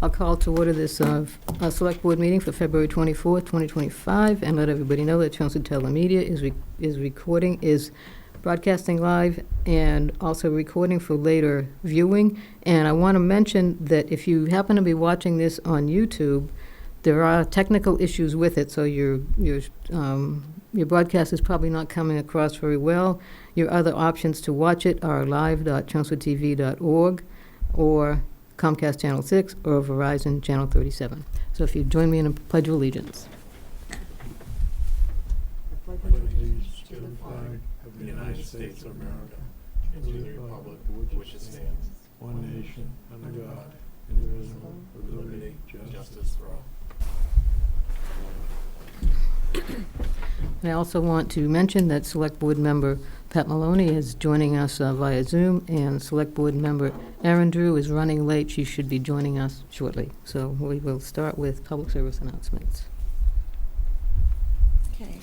I'll call to order this Select Board meeting for February 24th, 2025, and let everybody know that Chelmsford Telemedia is broadcasting live and also recording for later viewing. And I want to mention that if you happen to be watching this on YouTube, there are technical issues with it, so your broadcast is probably not coming across very well. Your other options to watch it are live.chelmsfordtv.org or Comcast Channel 6 or Verizon Channel 37. So if you join me in a Pledge of Allegiance. I pledge allegiance to the flag of the United States of America and to the republic for which it stands, one nation, under God, indivisible, with liberty and justice for all. I also want to mention that Select Board member Pat Maloney is joining us via Zoom, and Select Board member Erin Drew is running late. She should be joining us shortly. So we will start with public service announcements. Okay.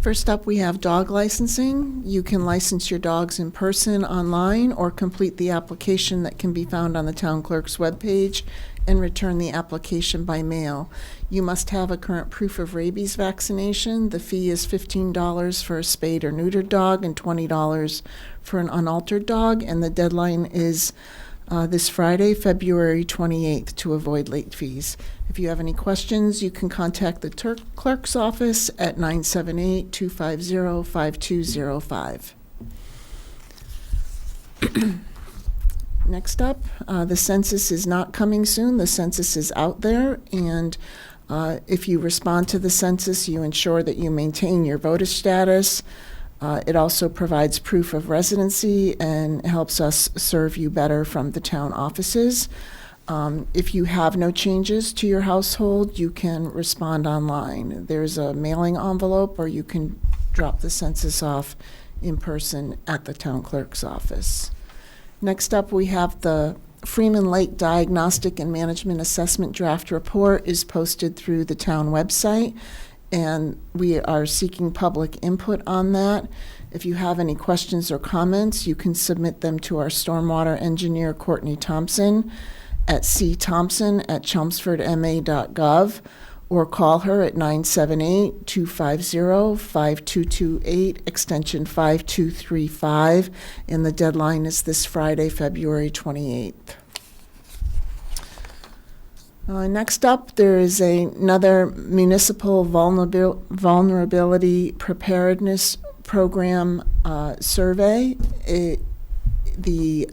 First up, we have dog licensing. You can license your dogs in person, online, or complete the application that can be found on the town clerk's webpage and return the application by mail. You must have a current proof of rabies vaccination. The fee is $15 for a spayed or neutered dog and $20 for an unaltered dog, and the deadline is this Friday, February 28th, to avoid late fees. If you have any questions, you can contact the clerk's office at 978-250-5205. Next up, the census is not coming soon. The census is out there, and if you respond to the census, you ensure that you maintain your voter status. It also provides proof of residency and helps us serve you better from the town offices. If you have no changes to your household, you can respond online. There's a mailing envelope, or you can drop the census off in person at the town clerk's office. Next up, we have the Freeman Lake Diagnostic and Management Assessment Draft Report is posted through the town website, and we are seeking public input on that. If you have any questions or comments, you can submit them to our stormwater engineer, Courtney Thompson, at cthompson@chelmsfordma.gov, or call her at 978-250-5228, extension 5235, and the deadline is this Friday, February 28th. Next up, there is another municipal vulnerability preparedness program survey. The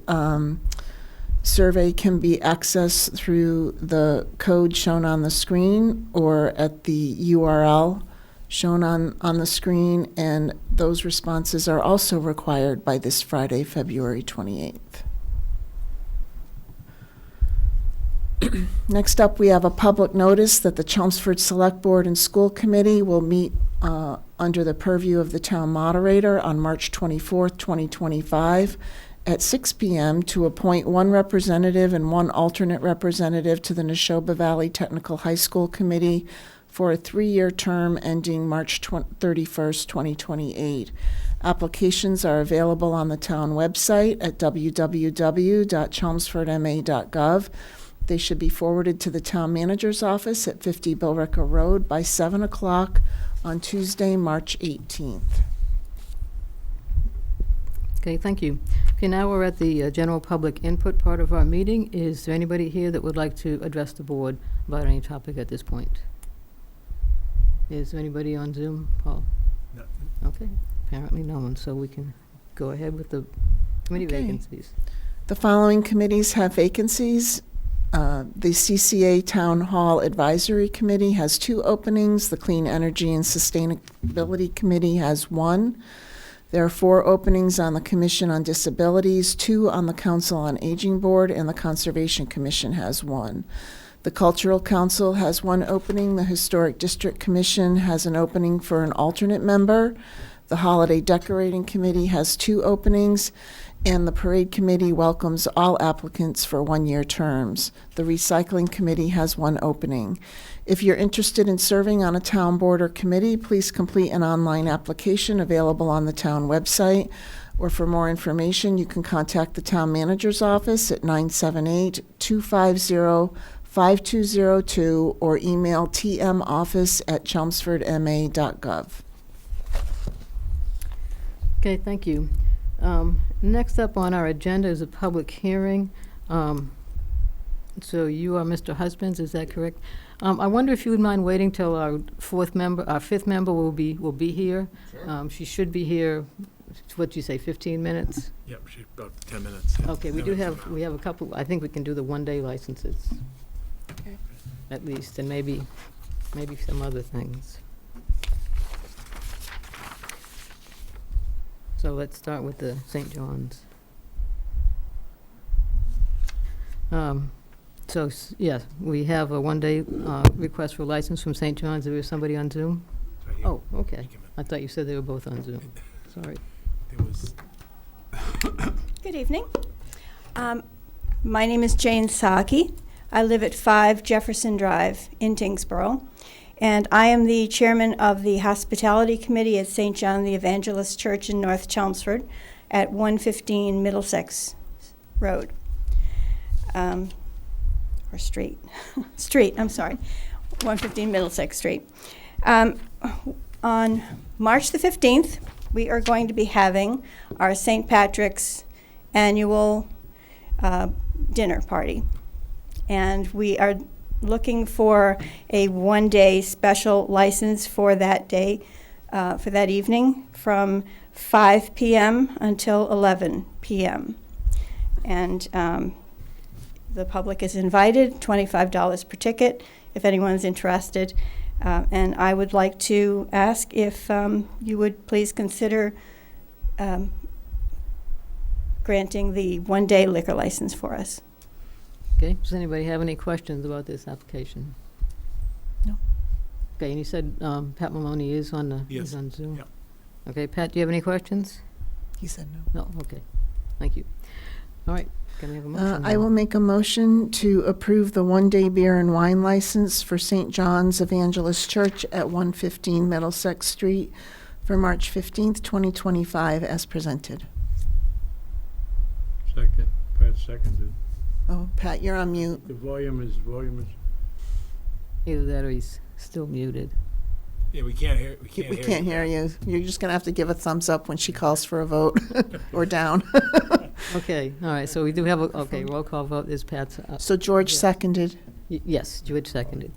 survey can be accessed through the code shown on the screen or at the URL shown on the screen, and those responses are also required by this Friday, February 28th. Next up, we have a public notice that the Chelmsford Select Board and School Committee will meet under the purview of the town moderator on March 24th, 2025 at 6 p.m. to appoint one representative and one alternate representative to the Neshoba Valley Technical High School Committee for a 3-year term ending March 31st, 2028. Applications are available on the town website at www.chelmsfordma.gov. They should be forwarded to the town manager's office at 50 Billerica Road by 7 o'clock on Tuesday, March 18th. Okay, thank you. Okay, now we're at the general public input part of our meeting. Is there anybody here that would like to address the board about any topic at this point? Is there anybody on Zoom, Paul? No. Okay, apparently no one, so we can go ahead with the committee vacancies. The following committees have vacancies. The CCA Town Hall Advisory Committee has 2 openings. The Clean Energy and Sustainability Committee has 1. There are 4 openings on the Commission on Disabilities, 2 on the Council on Aging Board, and the Conservation Commission has 1. The Cultural Council has 1 opening. The Historic District Commission has an opening for an alternate member. The Holiday Decorating Committee has 2 openings, and the Parade Committee welcomes all applicants for 1-year terms. The Recycling Committee has 1 opening. If you're interested in serving on a town board or committee, please complete an online application available on the town website. or for more information, you can contact the town manager's office at 978-250-5202 or email tmoffice@chelmsfordma.gov. Okay, thank you. Next up on our agenda is a public hearing. So you are Mr. Husbands, is that correct? I wonder if you would mind waiting till our fifth member will be here. Sure. She should be here, what'd you say, 15 minutes? Yep, she's about 10 minutes. Yeah. Okay, we have a couple, I think we can do the one-day licenses. Okay. At least, and maybe some other things. So let's start with the St. John's. Yes, we have a one-day request for license from St. John's. There is somebody on Zoom? Right here. Oh, okay. Take a minute. I thought you said they were both on Zoom. Sorry. There was, Good evening. My name is Jane Saki. I live at 5 Jefferson Drive in Tingsboro, and I am the chairman of the Hospitality Committee at St. John the Evangelist Church in North Chelmsford at 115 Middlesex Road. Or Street. Street, I'm sorry. 115 Middlesex Street. On March the 15th, we are going to be having our St. Patrick's annual dinner party. And we are looking for a one-day special license for that day, for that evening, from 5 p.m. until 11 p.m. And the public is invited, $25 per ticket, if anyone's interested. And I would like to ask if you would please consider granting the one-day liquor license for us. Okay, does anybody have any questions about this application? No. Okay, and you said Pat Maloney is on Yes. is on Zoom? Yep. Okay, Pat, do you have any questions? He said no. No, okay, thank you. All right, can we have a motion? I then? will make a motion to approve the one-day beer and wine license for St. John's Evangelist Church at 115 Middlesex Street for March 15th, 2025, as presented. second, Pat seconded. Oh, Pat, you're on mute. The volume is. Either that or he's still muted. Yeah, we can't hear, We can't hear you. You're just going to have to give a thumbs up when she calls for a vote, or down. Okay, all right, so we do have roll call vote is Pat's. So George Yeah. seconded. Yes, George seconded.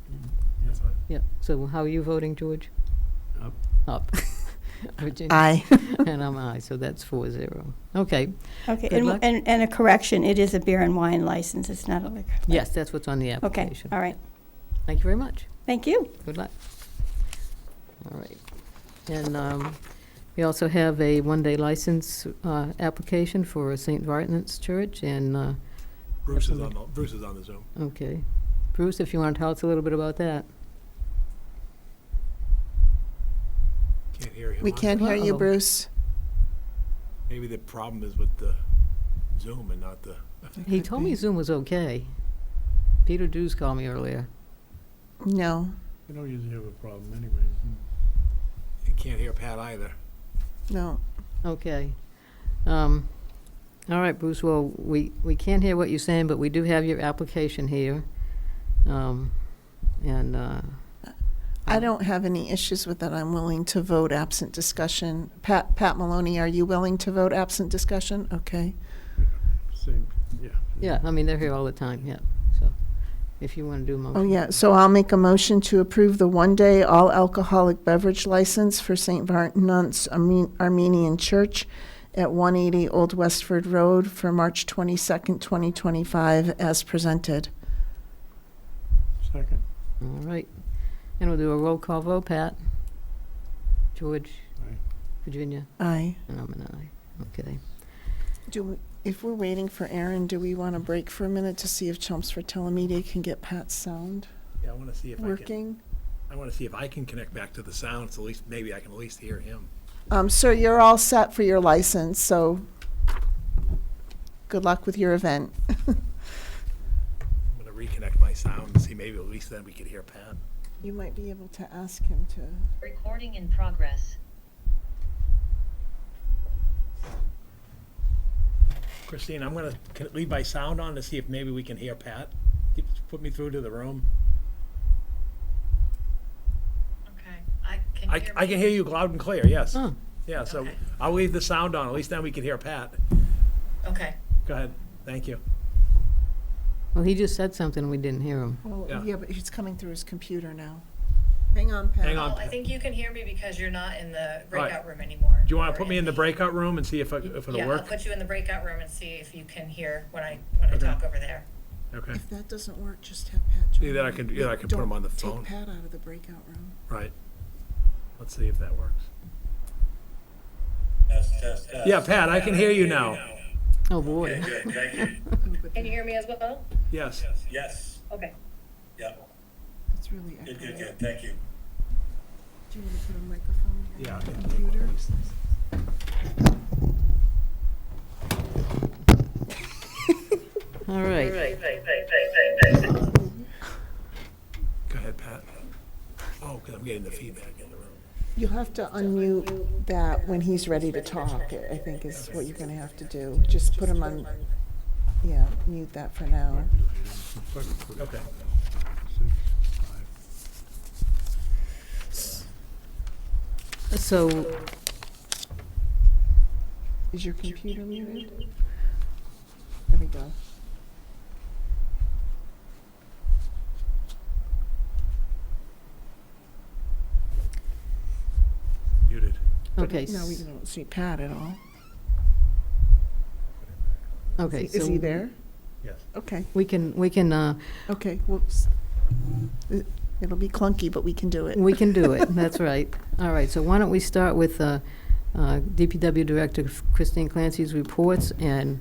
That's fine. Yeah, so how are you voting, George? Up. Up. Virginia? Aye. And I'm aye, so that's 4-0. Okay, Okay, Good luck. and a correction, it is a beer and wine license, it's not a liquor. yes, that's what's on the Okay, application. all right. Thank you very much. Thank you. Good luck. All right. And we also have a one-day license application for St. Vartanant's Church, and, Bruce is on the Zoom. okay. Bruce, if you want to tell us a little bit about that. Can't hear him. We on can't there. hear you, Uh-oh. Bruce. Maybe the problem is with the Zoom and not the. He told me Zoom was okay. Peter Dews called me earlier. No, We don't usually have a problem anyway. You can't hear Pat either. no. Okay. All right, Bruce, well, we can't hear what you're saying, but we do have your application here. And I don't have any issues with that. I'm willing to vote absent discussion. Pat Maloney, are you willing to vote absent discussion? Okay. Same, yeah. yeah, I mean, they're here all the time, yeah. So if you want to do a motion. Oh, yeah. So I'll make a motion to approve the one-day all-alcoholic beverage license for St. Vartanant's Armenian Church at 180 Old Westford Road for March 22nd, 2025, as presented. Second. All right. And we'll do a roll call vote. Pat? George? Aye. Virginia? Aye. And I'm an aye. Okay. If we're waiting for Aaron, do we want to break for a minute to see if Chelmsford Telemedia can get Pat's sound Yeah, I want to see if working? I want to see if I can connect back to the sound, so at least, maybe I can at least hear him. Sir, you're all set for your license, so good luck with your event. I'm going to reconnect my sound and see, maybe at least then we could hear Pat. You might be able to ask him to. Recording in progress. Christine, I'm gonna leave my sound on to see if maybe we can hear Pat. Put me through to the room. Okay, can you hear me? I can hear you loud and clear, yes. Oh. Yeah, so Okay. I'll leave the sound on, at least then we can hear Pat. Okay. Go ahead, thank you. Well, he just said something and we didn't hear him. Well, Yeah. yeah, but he's coming through his computer now. Hang on, Pat. Hang on. Oh, I think you can hear me because you're not in the right. breakout room anymore. Do you wanna Or put me in the breakout room and see if it'll Yeah, I'll work? put you in the breakout room and see if you can hear when I Okay. talk over there. Okay, If that doesn't work, just have Pat join. Either I can- either I can put him on the phone. Don't take Pat out of the breakout room. right. Let's see if that works. Test. Yeah, Pat, I can hear you now. Oh, boy. Okay, good, thank you. Can you hear me as well? Yes. Yes, Okay. yeah, It's really good, echoey. good, thank you. Do you want to put a microphone in Yeah. the computer? All right. Go ahead, Pat. Oh, because I'm getting the feedback in the room. You'll have to unmute that when he's ready to talk, I think is what you're going to have to do. Just put him on, yeah, mute that for now. Okay. 6, 5. So, Is your computer muted? There we go. Muted. okay. No, we don't see Pat at all. Okay, Is he there? Yes. Okay, we can, okay, it'll be clunky, but we can do it. we can do it, that's right. All right, so why don't we start with DPW Director Christine Clancy's reports, and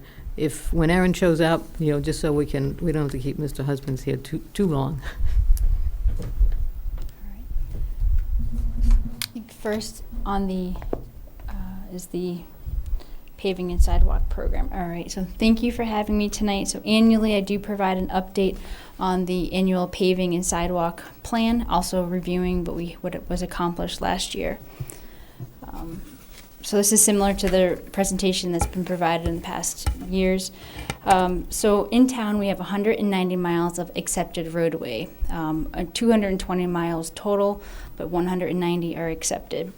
when Erin shows up, just so we don't have to keep Mr. Husbands here too long. I think first on the is the paving and sidewalk program. All right, so thank you for having me tonight. So annually, I do provide an update on the annual paving and sidewalk plan, also reviewing what was accomplished last year. So this is similar to the presentation that's been provided in the past years. So in town, we have 190 miles of accepted roadway, 220 miles total, but 190 are accepted.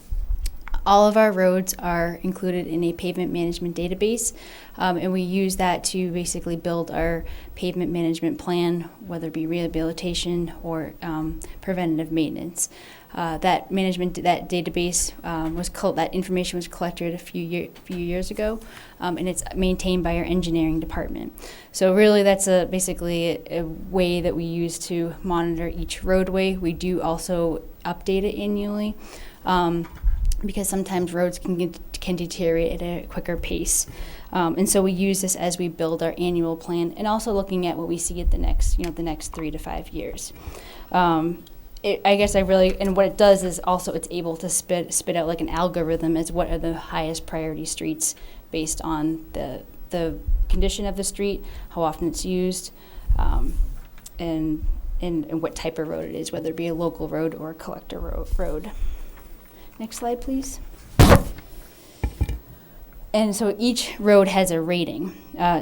All of our roads are included in a pavement management database, and we use that to basically build our pavement management plan, whether it be rehabilitation or preventative maintenance. That database that information was collected a few years ago, and it's maintained by our engineering department. So really, that's basically a way that we use to monitor each roadway. We do also update it annually. Because sometimes roads can deteriorate at a quicker pace. And so we use this as we build our annual plan, and also looking at what we see at the next 3 to 5 years. And what it does is also it's able to spit out like an algorithm as what are the highest priority streets based on the condition of the street, how often it's used, and what type of road it is, whether it be a local road or a collector road. Next slide, please. And so each road has a rating,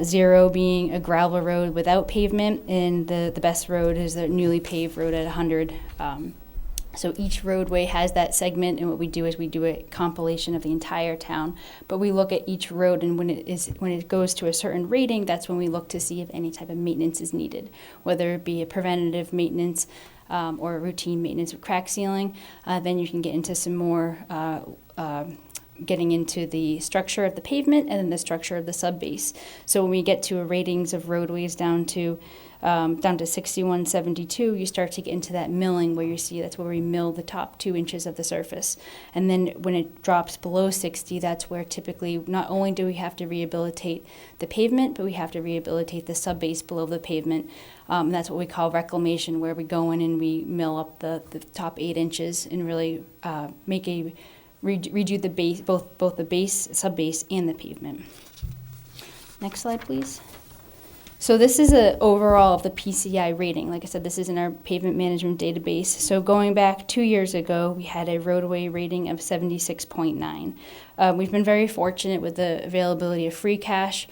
0 being a gravel road without pavement, and the best road is the newly paved road at 100. So each roadway has that segment, and what we do is we do a compilation of the entire town. But we look at each road, and when it goes to a certain rating, that's when we look to see if any type of maintenance is needed, whether it be a preventative maintenance, or a routine maintenance of crack sealing. Then you can get into some more, getting into the structure of the pavement and then the structure of the subbase. So when we get to a ratings of roadways down to 6172, you start to get into that milling where you see that's where we mill the top 2 inches of the surface. And then when it drops below 60, that's where typically not only do we have to rehabilitate the pavement, but we have to rehabilitate the subbase below the pavement. That's what we call reclamation, where we go in and we mill up the top 8 inches and really redo the base, both the base, subbase, and the pavement. Next slide, please. So this is an overall of the PCI rating. Like I said, this is in our pavement management database. So going back 2 years ago, we had a roadway rating of 76.9. We've been very fortunate with the availability of free cash.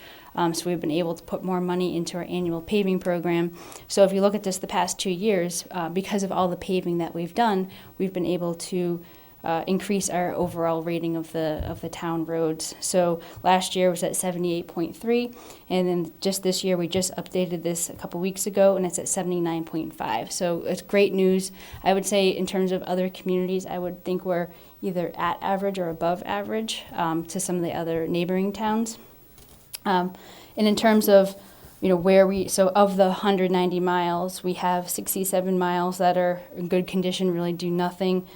So we've been able to put more money into our annual paving program. So if you look at this the past 2 years, because of all the paving that we've done, we've been able to increase our overall rating of the town roads. So last year was at 78.3, and then just this year we just updated this a couple weeks ago, and it's at 79.5. So it's great news. I would say in terms of other communities, I would think we're either at average or above average to some of the other neighboring towns. And in terms of so of the 190 miles, we have 67 miles that are in good condition, really do nothing.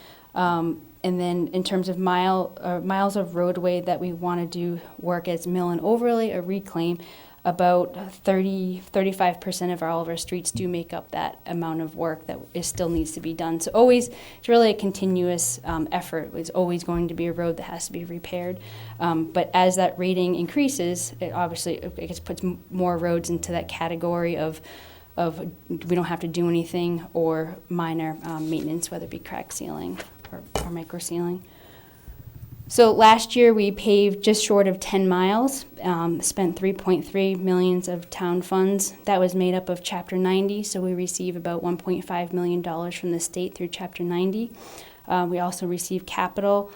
And then in terms of miles of roadway that we want to do work as mill and overlay or reclaim, about 35% of all of our streets do make up that amount of work that still needs to be done. So it's really a continuous effort. It's always going to be a road that has to be repaired. But as that rating increases, it obviously puts more roads into that category of we don't have to do anything, or minor maintenance, whether it be crack sealing or micro sealing. So last year we paved just short of 10 miles, spent 3.3 million of town funds. That was made up of Chapter 90, so we receive about $1.5 million from the state through Chapter 90. We also receive capital.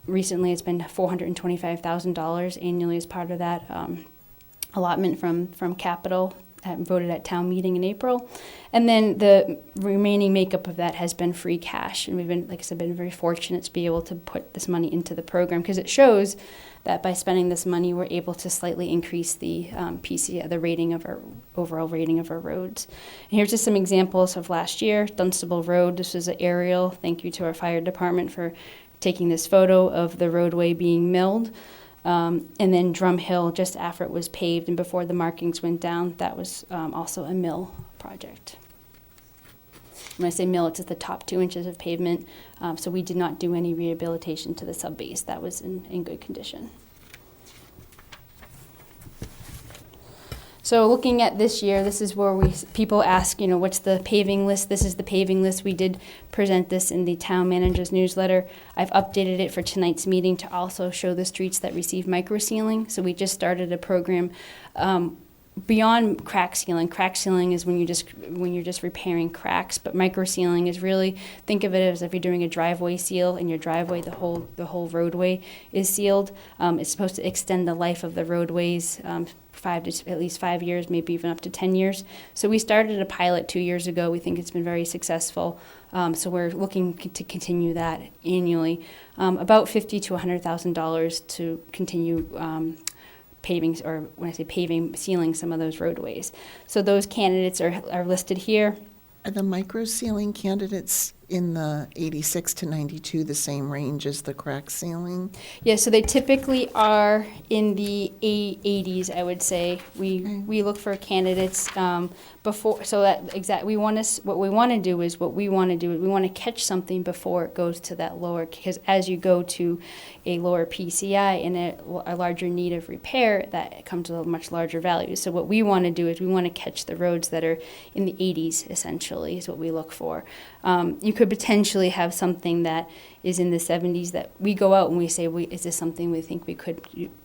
Recently it's been $425,000 annually as part of that allotment from capital voted at town meeting in April. And then the remaining makeup of that has been free cash. And we've been, like I said, been very fortunate to be able to put this money into the program, because it shows that by spending this money, we're able to slightly increase the the rating of our overall rating of our roads. And here's just some examples of last year. Dunstable Road, this was an aerial. Thank you to our fire department for taking this photo of the roadway being milled. And then Drum Hill, just after it was paved and before the markings went down, that was also a mill project. When I say mill, it's just the top 2 inches of pavement. So we did not do any rehabilitation to the subbase. That was in good condition. So looking at this year, this is where people ask, what's the paving list? This is the paving list. We did present this in the town manager's newsletter. I've updated it for tonight's meeting to also show the streets that receive micro sealing. So we just started a program beyond crack sealing. Crack sealing is when you're just repairing cracks, but micro sealing is really, think of it as if you're doing a driveway seal in your driveway, the whole roadway is sealed. It's supposed to extend the life of the roadways at least 5 years, maybe even up to 10 years. So we started a pilot 2 years ago. We think it's been very successful. So we're looking to continue that annually. About $50,000 to $100,000 to continue paving, or when I say paving, sealing some of those roadways. So those candidates are listed here. Are the micro sealing candidates in the 86 to 92 the same range as the crack sealing? Yeah, so they typically are in the 80s, I would say. We look for candidates before, so that what we want to do is we want to catch something before it goes to that lower, because as you go to a lower PCI and a larger need of repair, that comes with a much larger value. So what we want to do is we want to catch the roads that are in the 80s, essentially, is what we look for. You could potentially have something that is in the 70s that we go out and we say, is this something we think we could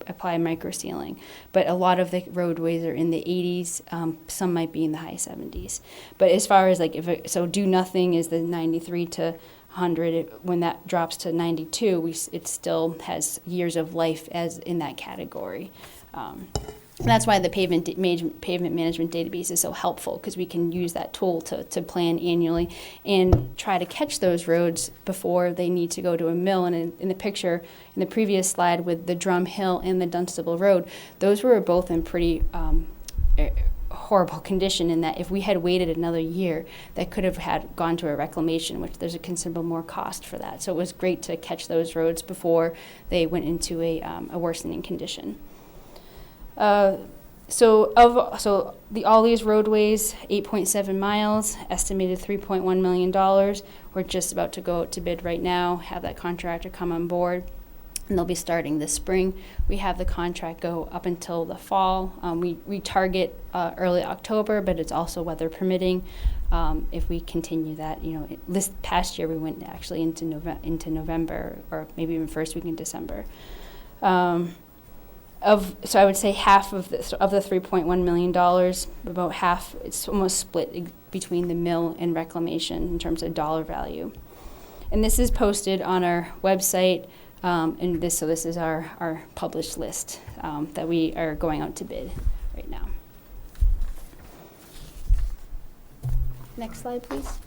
apply micro sealing? But a lot of the roadways are in the 80s. Some might be in the high 70s. But as far as so do nothing is the 93 to 100. When that drops to 92, it still has years of life as in that category. That's why the pavement management database is so helpful, because we can use that tool to plan annually and try to catch those roads before they need to go to a mill. And in the picture, in the previous slide with the Drum Hill and the Dunstable Road, those were both in pretty horrible condition, in that if we had waited another year, that could have gone to a reclamation, which there's a considerable more cost for that. So it was great to catch those roads before they went into a worsening condition. All these roadways, 8.7 miles, estimated $3.1 million. We're just about to go out to bid right now, have that contractor come on board, and they'll be starting this spring. We have the contract go up until the fall. We target early October, but it's also weather permitting. If we continue that, this past year we went actually into November, or maybe even first week in December. So I would say half of the $3.1 million, about half, it's almost split between the mill and reclamation in terms of dollar value. And this is posted on our website, and this is our published list that we are going out to bid right now. Next slide, please.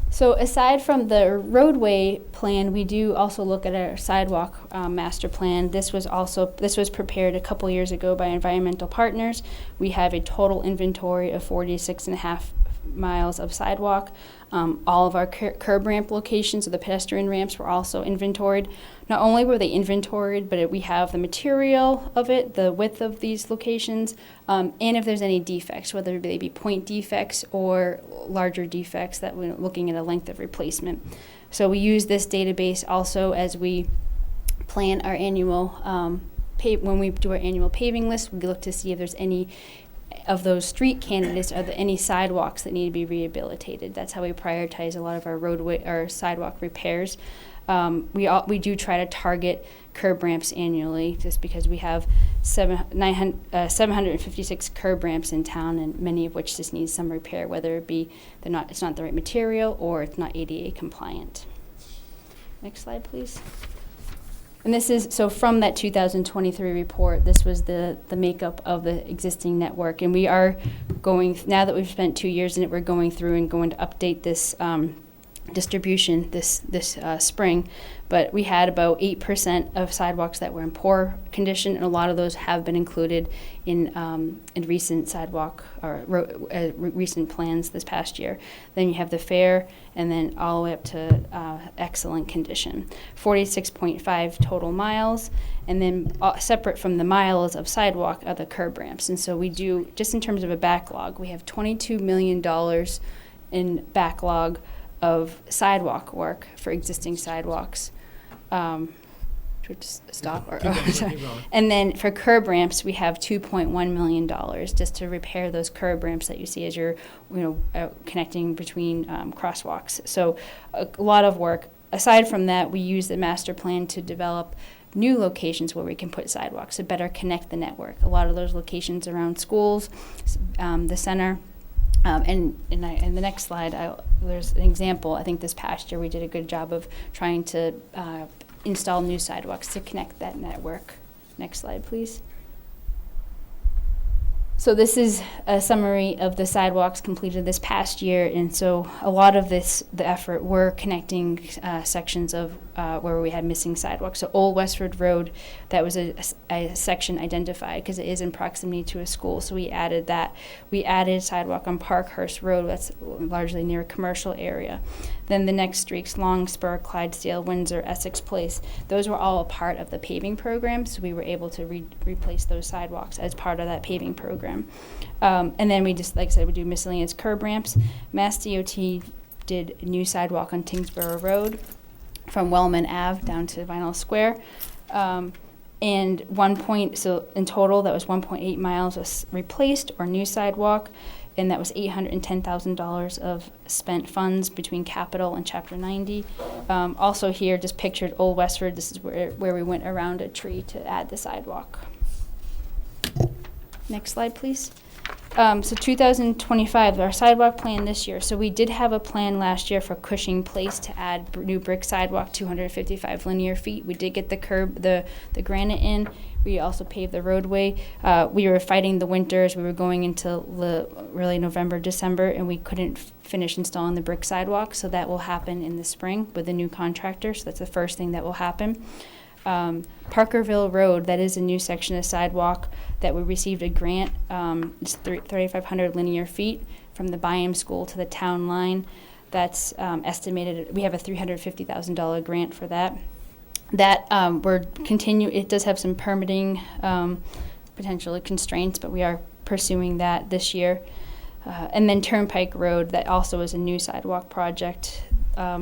So aside from the roadway plan, we do also look at our sidewalk master plan. This was prepared a couple years ago by Environmental Partners. We have a total inventory of 46.5 miles of sidewalk. All of our curb ramp locations, so the pedestrian ramps, were also inventoried. Not only were they inventoried, but we have the material of it, the width of these locations, and if there's any defects, whether they be point defects or larger defects that we're looking at a length of replacement. So we use this database also as we plan our annual, when we do our annual paving list, we look to see if there's any of those street candidates, are there any sidewalks that need to be rehabilitated. That's how we prioritize a lot of our roadway or sidewalk repairs. We do try to target curb ramps annually, just because we have 756 curb ramps in town, and many of which just need some repair, whether it be it's not the right material or it's not ADA compliant. Next slide, please. And this is, so from that 2023 report, this was the makeup of the existing network. And we are going, now that we've spent 2 years in it, we're going through and going to update this distribution this spring. But we had about 8% of sidewalks that were in poor condition, and a lot of those have been included in recent sidewalk or recent plans this past year. Then you have the fair, and then all the way up to excellent condition. 46.5 total miles, and then separate from the miles of sidewalk are the curb ramps. And so we do, just in terms of a backlog, we have $22 million in backlog of sidewalk work for existing sidewalks. Should we just stop? Or, sorry. And then for curb ramps, we have $2.1 million just to repair those curb ramps that you see as you're, connecting between crosswalks. So a lot of work. Aside from that, we use the master plan to develop new locations where we can put sidewalks to better connect the network. A lot of those locations around schools, the center. And in the next slide, there's an example. I think this past year we did a good job of trying to install new sidewalks to connect that network. Next slide, please. So this is a summary of the sidewalks completed this past year, and so a lot of the effort were connecting sections of where we had missing sidewalks. So Old Westford Road, that was a section identified because it is in proximity to a school, so we added that. We added sidewalk on Parkhurst Road, that's largely near a commercial area. Then the next streets, Long Spur, Clydesdale, Windsor, Essex Place, those were all a part of the paving program, so we were able to replace those sidewalks as part of that paving program. And then we just, like I said, we do miscellaneous curb ramps. Mass DOT did a new sidewalk on Tingsboro Road from Wellman Ave down to Vinyl Square. And so in total, that was 1.8 miles was replaced or new sidewalk, and that was $810,000 of spent funds between capital and Chapter 90. Also here, just pictured Old Westford. This is where we went around a tree to add the sidewalk. Next slide, please. So 2025, our sidewalk plan this year. So we did have a plan last year for Cushing Place to add new brick sidewalk, 255 linear feet. We did get the granite in. We also paved the roadway. We were fighting the winters. We were going into really November, December, and we couldn't finish installing the brick sidewalk. So that will happen in the spring with a new contractor. So that's the first thing that will happen. Parkerville Road, that is a new section of sidewalk that we received a grant. It's 3,500 linear feet from the Byam School to the town line. That's estimated. We have a $350,000 grant for that. It does have some permitting potential constraints, but we are pursuing that this year. And then Turnpike Road, that also is a new sidewalk project.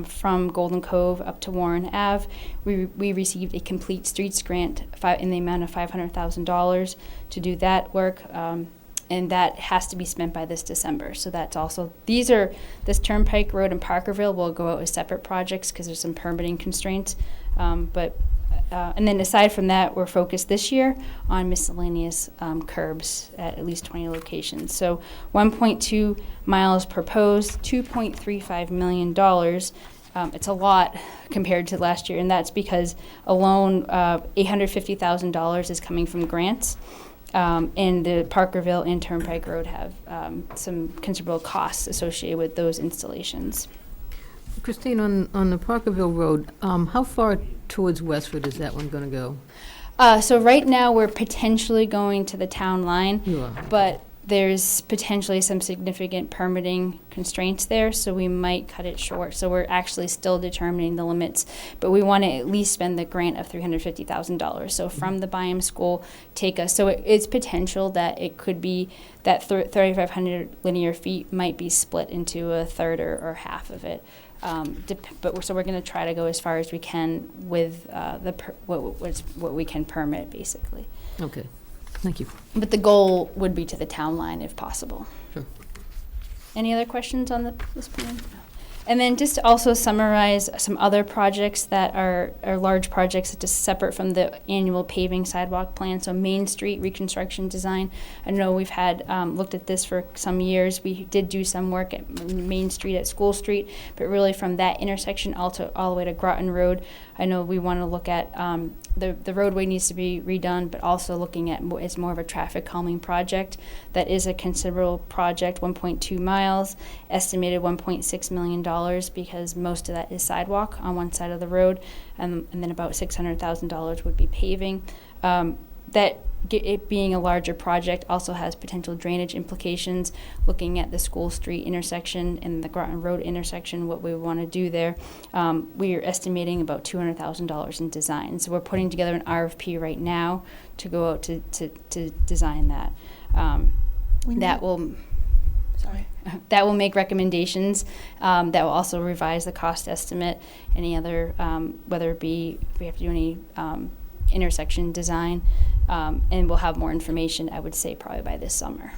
From Golden Cove up to Warren Ave. We received a complete streets grant in the amount of $500,000 to do that work, and that has to be spent by this December. So that's also, this Turnpike Road and Parkerville will go out as separate projects because there's some permitting constraints, but and then aside from that, we're focused this year on miscellaneous curbs at least 20 locations. So 1.2 miles proposed, $2.35 million. It's a lot compared to last year, and that's because alone $850,000 is coming from grants. And the Parkerville and Turnpike Road have some considerable costs associated with those installations. Christine, on the Parkerville Road, how far towards Westford is that one going to go? So right now, we're potentially going to the town line, You are. but there's potentially some significant permitting constraints there, so we might cut it short. So we're actually still determining the limits, but we want to at least spend the grant of $350,000. So from the Byam School, take us, so it's potential that it could be that 3,500 linear feet might be split into a third or half of it. So we're going to try to go as far as we can with what we can permit, basically. Okay, thank you. But the goal would be to the town line if possible. Sure. Any other questions on this plan? And then just to also summarize some other projects that are large projects just separate from the annual paving sidewalk plan. So Main Street reconstruction design. I know we've had looked at this for some years. We did do some work at Main Street at School Street, but really from that intersection all the way to Groton Road, I know we want to look at the roadway needs to be redone, but also looking at it's more of a traffic calming project. That is a considerable project, 1.2 miles, estimated $1.6 million because most of that is sidewalk on one side of the road, and then about $600,000 would be paving. It being a larger project also has potential drainage implications. Looking at the School Street intersection and the Groton Road intersection, what we want to do there, we are estimating about $200,000 in design. So we're putting together an RFP right now to go out to design that. That will make recommendations. That will also revise the cost estimate. Any other, whether it be if we have to do any intersection design, and we'll have more information, I would say, probably by this summer.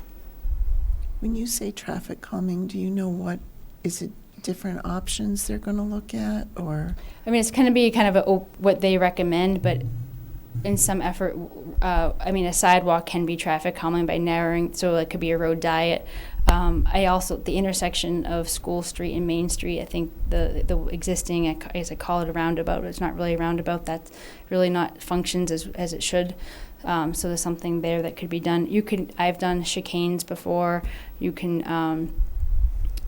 When you say traffic calming, do you know is it different options they're going to look at, or? I mean, it's going to be kind of what they recommend, but in some effort, a sidewalk can be traffic calming by narrowing, so it could be a road diet. The intersection of School Street and Main Street, I think the existing, as I call it, a roundabout, it's not really a roundabout, that's really not functions as it should. So there's something there that could be done. I've done chicanes before. You can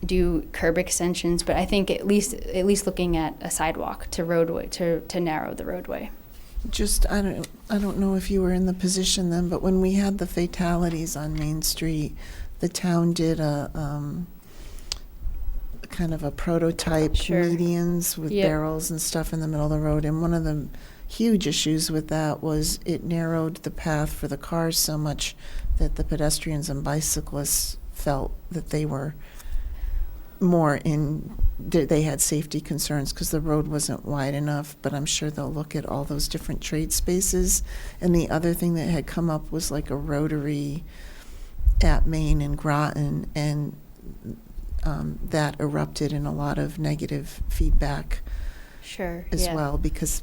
do curb extensions, but I think at least looking at a sidewalk to roadway to narrow the roadway. I don't know if you were in the position then, but when we had the fatalities on Main Street, the town did a kind of a prototype Sure. medians with Yep. barrels and stuff in the middle of the road, and one of the huge issues with that was it narrowed the path for the cars so much that the pedestrians and bicyclists felt that they were they had safety concerns because the road wasn't wide enough, but I'm sure they'll look at all those different trade spaces. And the other thing that had come up was like a rotary at Main and Groton, and that erupted in a lot of negative feedback Sure. as yeah. well, because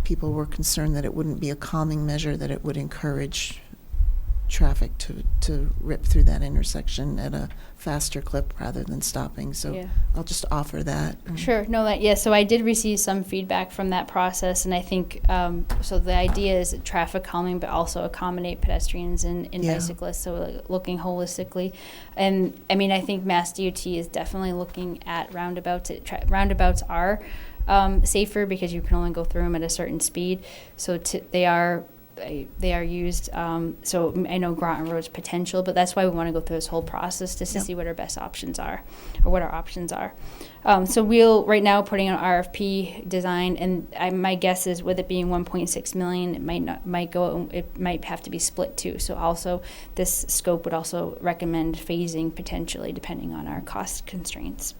people were concerned that it wouldn't be a calming measure, that it would encourage traffic to rip through that intersection at a faster clip rather than stopping. So Yeah. I'll just offer that. Sure. No, so I did receive some feedback from that process, and I think, so the idea is traffic calming, but also accommodate pedestrians and Yeah. bicyclists, so looking holistically. And, I think Mass DOT is definitely looking at roundabouts. Roundabouts are safer because you can only go through them at a certain speed, so they are used, so I know Groton Road's potential, but that's why we want to go through this whole process just to Yep. see what our best options are, or what our options are. So right now putting an RFP design, and my guess is with it being 1.6 million, it might have to be split too. So also this scope would also recommend phasing potentially depending on our cost constraints.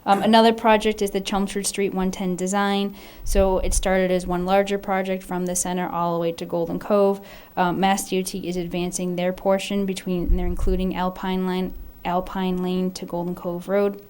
Another project is the Chelmsford Street 110 design. So it started as one larger project from the center all the way to Golden Cove. Mass DOT is advancing their portion they're including Alpine Lane to Golden Cove Road.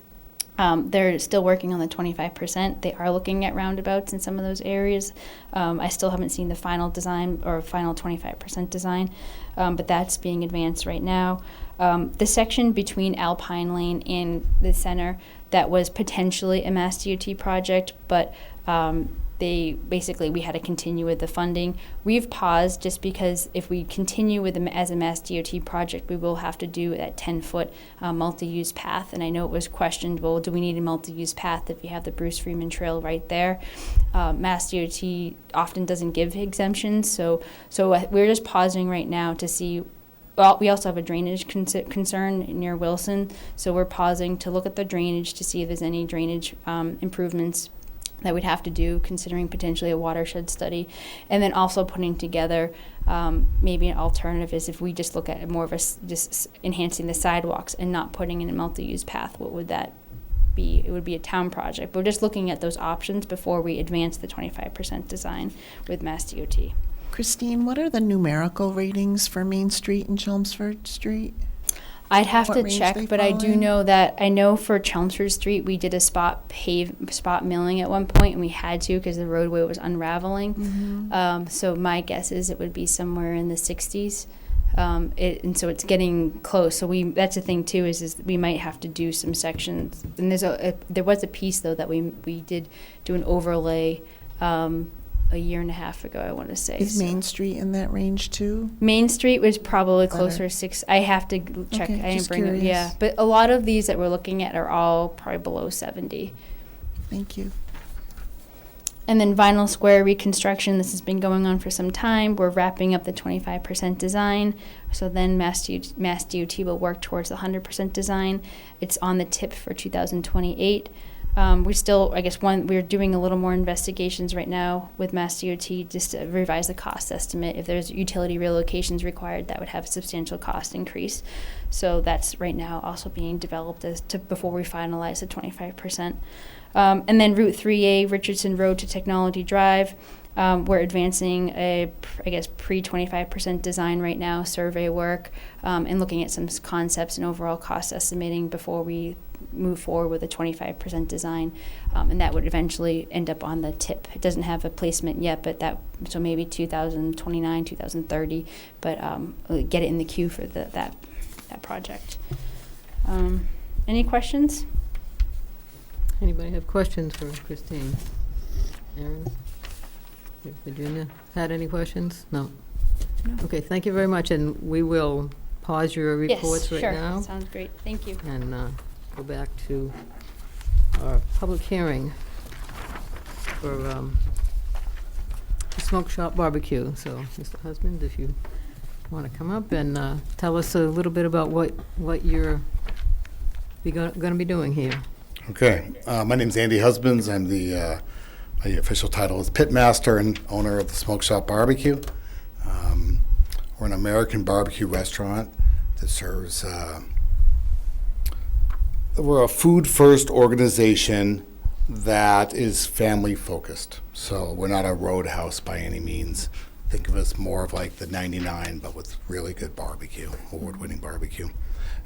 They're still working on the 25%. They are looking at roundabouts in some of those areas. I still haven't seen the final design or final 25% design, but that's being advanced right now. The section between Alpine Lane and the center, that was potentially a Mass DOT project, but we had to continue with the funding. We've paused just because if we continue with them as a Mass DOT project, we will have to do that 10-foot multi-use path. And I know it was questioned, well, do we need a multi-use path if you have the Bruce Freeman Trail right there? Mass DOT often doesn't give exemptions, so we're just pausing right now to see. Well, we also have a drainage concern near Wilson, so we're pausing to look at the drainage to see if there's any drainage improvements that we'd have to do, considering potentially a watershed study, and then also putting together maybe an alternative is if we just look at more of just enhancing the sidewalks and not putting in a multi-use path. What would that be? It would be a town project. But we're just looking at those options before we advance the 25% design with Mass DOT. Christine, what are the numerical ratings for Main Street and Chelmsford Street? I'd have What to range check, they but I fall do in? know that for Chelmsford Street, we did a spot milling at one point, and we had to because the roadway was unraveling. So my guess is it would be somewhere in the 60s. And so it's getting close. So that's the thing too is we might have to do some sections. And there was a piece though that we did do an overlay a year and a half ago, I want to say. Is Main Street in that range too? Main Street was probably Better. closer to 6. I have to check. Okay, I didn't just bring it. curious. Yeah, but a lot of these that we're looking at are all probably below 70. Thank you. And then Vinyl Square reconstruction. This has been going on for some time. We're wrapping up the 25% design. So then Mass DOT will work towards the 100% design. It's on the tip for 2028. We still, we're doing a little more investigations right now with Mass DOT just to revise the cost estimate. If there's utility relocations required, that would have a substantial cost increase. So that's right now also being developed before we finalize the 25%. And then Route 3A, Richardson Road to Technology Drive. We're advancing pre-25% design right now, survey work, and looking at some concepts and overall cost estimating before we move forward with a 25% design, and that would eventually end up on the tip. It doesn't have a placement yet, but so maybe 2029, 2030, but get it in the queue for that project. Any questions? Anybody have questions for Christine? Aaron? Virginia? Had any questions? No? No. Okay, thank you very much, and we will pause your reports right now. Yes, sure. Sounds great. Thank you. And go back to our public hearing for the Smoke Shop Barbecue. So, Mr. Husband, if you want to come up and tell us a little bit about what you're going to be doing here. Okay, my name's Andy Husbands. I'm my official title is Pitmaster and owner of the Smoke Shop Barbecue. We're an American barbecue restaurant that serves. We're a food-first organization that is family-focused. So we're not a roadhouse by any means. Think of us more of like the 99, but with really good barbecue, award-winning barbecue.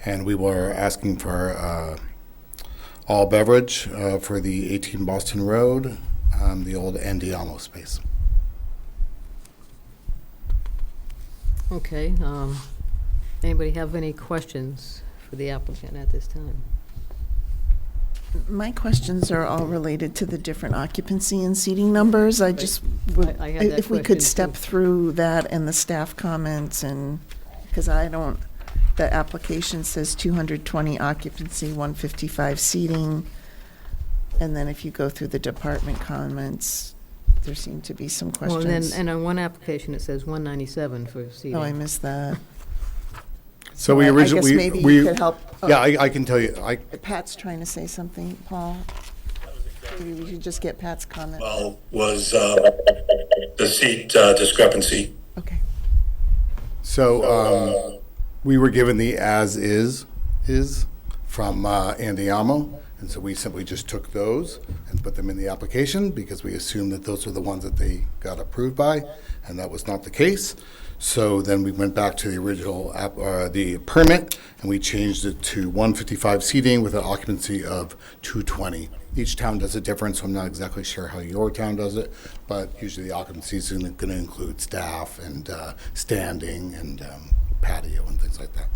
And we were asking for all beverage for the 18 Boston Road, the old Andiamo space. Okay. Anybody have any questions for the applicant at this time? My questions are all related to the different occupancy and seating numbers. I just would, I had that if we question, could step too. through that and the staff comments, and because the application says 220 occupancy, 155 seating, and then if you go through the department comments, there seem to be some Well, questions. and on one application, it says 197 for seating. Oh, I missed that. So we I originally guess maybe we you could help. Oh, yeah, I can tell you. Pat's trying to say something, Paul. Maybe we should just get Pat's comment. Well, was the seat discrepancy. Okay. So we were given the as is from Andiamo. And so we simply just took those and put them in the application because we assumed that those were the ones that they got approved by, and that was not the case. So then we went back to the original the permit, and we changed it to 155 seating with an occupancy of 220. Each town does it different, so I'm not exactly sure how your town does it, but usually the occupancy is going to include staff and standing and patio and things like that.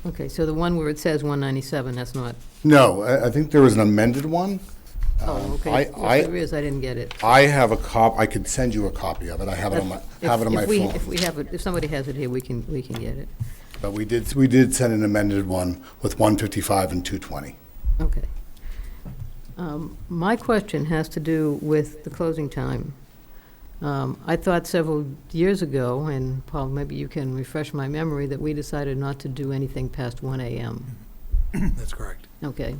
Okay, so the one where it says 197, that's not, No, I think there was an amended one. oh, okay. If there is, I didn't get it. I have a I could send you a copy of it. I have it on my phone. If we have it, if somebody has it here, we can get it. But we did send an amended one with 155 and 220. Okay. My question has to do with the closing time. I thought several years ago, and Paul, maybe you can refresh my memory, that we decided not to do anything past 1 a.m. That's correct. Okay.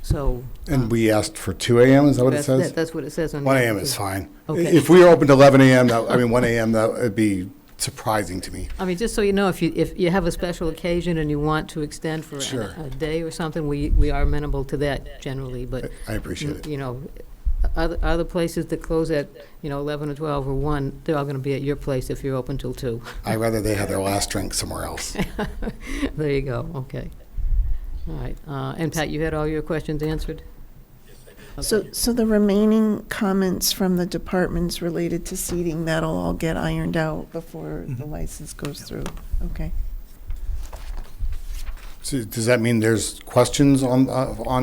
So. And we asked for 2 a.m., is that what it says? That's what it says on. 1 a.m. is fine. Okay. If we were open to 11 a.m., 1 a.m., that would be surprising to me. I mean, just so you know, if you have a special occasion and you want to extend for Sure. a day or something, we are amenable to that generally, but. I appreciate it. You know, other places that close at, 11 or 12 or 1, they're all going to be at your place if you're open till 2. I'd rather they have their last drink somewhere else. There you go, okay. All right, and Pat, you had all your questions answered? So the remaining comments from the departments related to seating, that'll all get ironed out before the license goes through? Okay. So does that mean there's questions on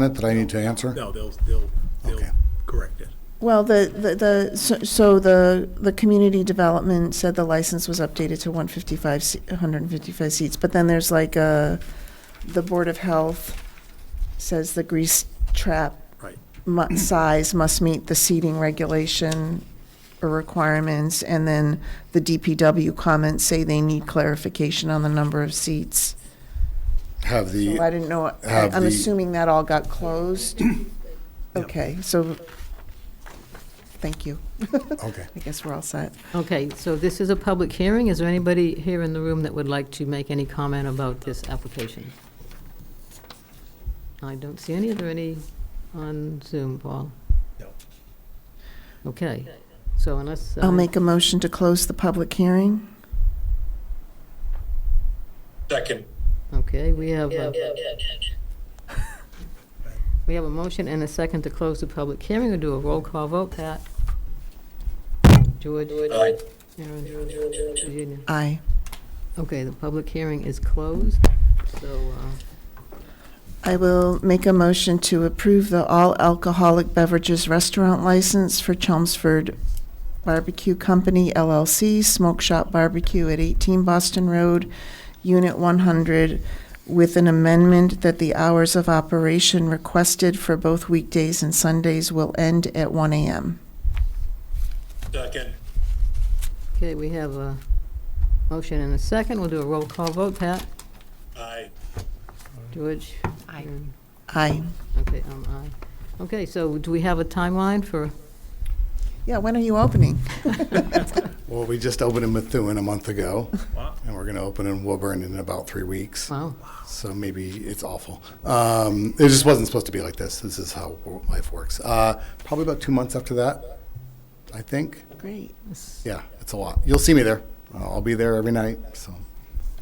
it that I need to answer? No, they'll Okay. correct it. Well, the community development said the license was updated to 155 seats, but then there's like the Board of Health says the grease trap Right. size must meet the seating regulation or requirements, and then the DPW comments say they need clarification on the number of seats. Have the So I didn't know, have I'm the- assuming that all got closed? Okay, so, thank you. okay. I guess we're all set. Okay, so this is a public hearing. Is there anybody here in the room that would like to make any comment about this application? I don't see any. Are there any on Zoom, Paul? No. Okay, so unless. I'll make a motion to close the public hearing. Second. Okay, we have a motion and a second to close the public hearing. We'll do a roll call vote. Pat? George? Aye. Aaron? Virginia? Aye. Okay, the public hearing is closed, so, I will make a motion to approve the all alcoholic beverages restaurant license for Chelmsford Barbecue Company LLC, Smoke Shop Barbecue at 18 Boston Road, Unit 100, with an amendment that the hours of operation requested for both weekdays and Sundays will end at 1 a.m. Second. okay, we have a motion and a second. We'll do a roll call vote. Pat? Aye. George? Aye. Aye. Okay, aye. Okay, so do we have a timeline for, Yeah, when are you opening? Well, we just opened in Methuen a month ago, Wow. and we're going to open in Woburn in about 3 weeks. wow, So maybe it's awful. It just wasn't supposed to be like this. This is how life works. Probably about 2 months after that, I think. Great. Yeah, it's a lot. You'll see me there. I'll be there every night. So,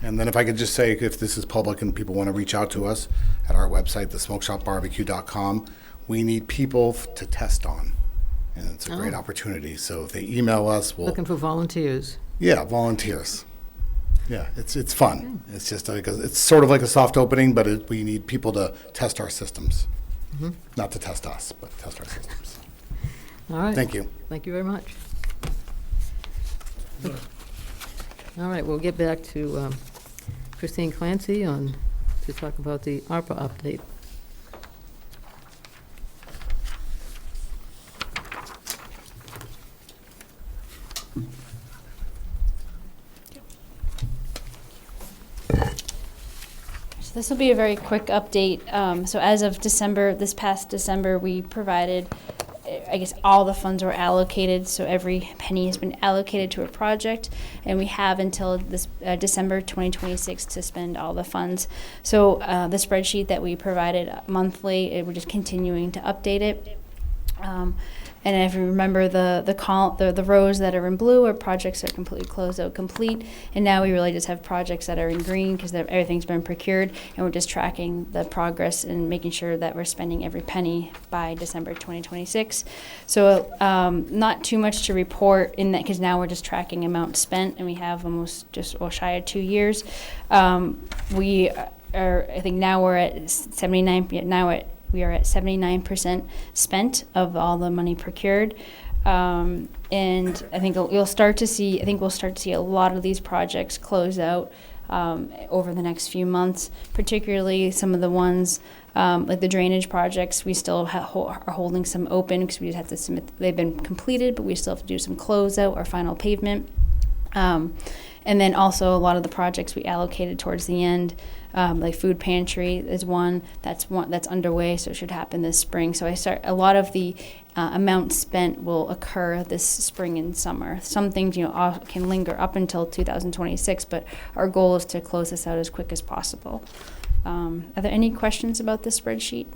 and then if I could just say, if this is public and people want to reach out to us at our website, thesmokeshopbarbecue.com, we need people to test on. And it's a great opportunity. So if they email us, we'll, looking for volunteers. yeah, volunteers. Yeah, it's fun. It's just like it's sort of like a soft opening, but we need people to test our systems. Not to test us, but test our systems. All right. Thank you. Thank you very much. All right, we'll get back to Christine Clancy to talk about the ARPA update. So this will be a very quick update. So as of December, this past December, we provided I guess all the funds were allocated, so every penny has been allocated to a project, and we have until this December 2026 to spend all the funds. So the spreadsheet that we provided monthly, we're just continuing to update it. And if you remember, the rows that are in blue are projects that are completely closed out, complete. And now we really just have projects that are in green because everything's been procured, and we're just tracking the progress and making sure that we're spending every penny by December 2026. So not too much to report in that, because now we're just tracking amount spent, and we have almost just shy of 2 years. We are, I think now we're at 79. We are at 79% spent of all the money procured. And I think we'll start to see a lot of these projects close out over the next few months, particularly some of the ones like the drainage projects. We still are holding some open because we just have to submit. They've been completed, but we still have to do some closeout or final pavement. And then also a lot of the projects we allocated towards the end, like food pantry is one that's underway, so it should happen this spring. So a lot of the amount spent will occur this spring and summer. Some things can linger up until 2026, but our goal is to close this out as quick as possible. Are there any questions about this spreadsheet?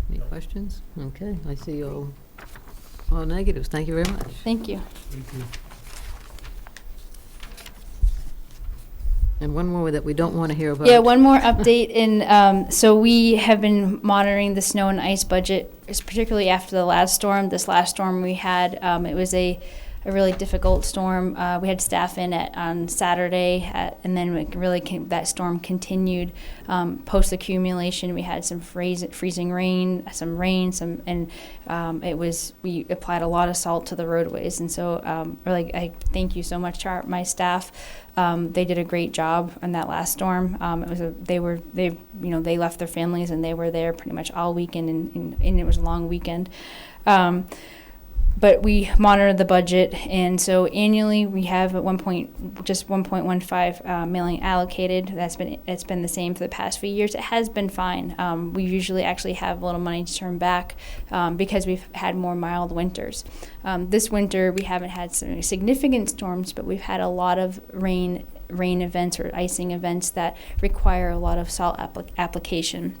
Any questions? Okay, I see all negatives. Thank you very much. Thank you. And one more that we don't want to hear about. Yeah, one more update. So we have been monitoring the snow and ice budget, particularly after the last storm. This last storm we had, it was a really difficult storm. We had staff in on Saturday, and then that storm continued post accumulation. We had some freezing rain, and we applied a lot of salt to the roadways. And so, I thank you so much to my staff. They did a great job on that last storm. They left their families and they were there pretty much all weekend, and it was a long weekend. But we monitor the budget, and so annually we have at just 1.15 million allocated. It's been the same for the past few years. It has been fine. We usually actually have a little money to turn back because we've had more mild winters. This winter we haven't had some significant storms, but we've had a lot of rain events or icing events that require a lot of salt application.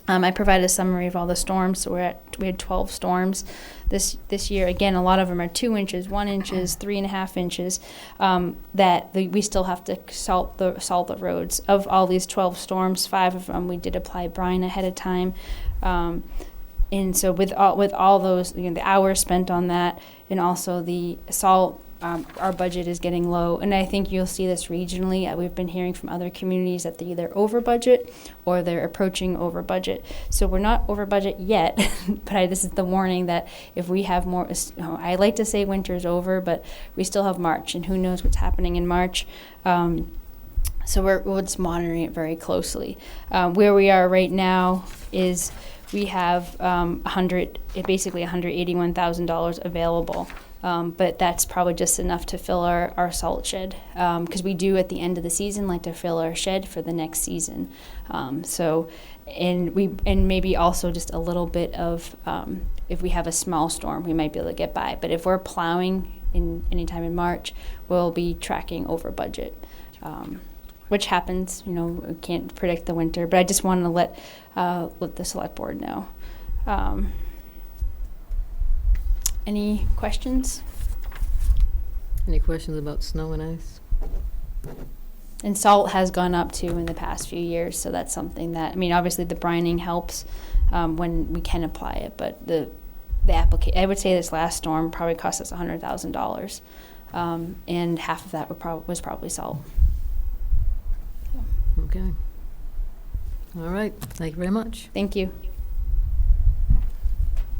I provided a summary of all the storms. So we had 12 storms this year. Again, a lot of them are 2 inches, 1 inch, 3.5 inches. We still have to salt the roads. Of all these 12 storms, 5 of them we did apply brine ahead of time. And so with all those, the hours spent on that, and also the salt. Our budget is getting low, and I think you'll see this regionally. We've been hearing from other communities that they're either over budget or they're approaching over budget. So we're not over budget yet, but this is the warning that if we have more, I like to say winter's over, but we still have March, and who knows what's happening in March. So we're just monitoring it very closely. Where we are right now is we have basically $181,000 available. But that's probably just enough to fill our salt shed, because we do at the end of the season like to fill our shed for the next season. And maybe also just a little bit of if we have a small storm, we might be able to get by. But if we're plowing anytime in March, we'll be tracking over budget, which happens. We can't predict the winter, but I just wanted to let the select board know. Any questions? Any questions about snow and ice? And salt has gone up too in the past few years, so that's something that, obviously the brining helps when we can apply it, but the application, I would say this last storm probably cost us $100,000, and half of that was probably salt. Okay. All right. Thank you very much. Thank you.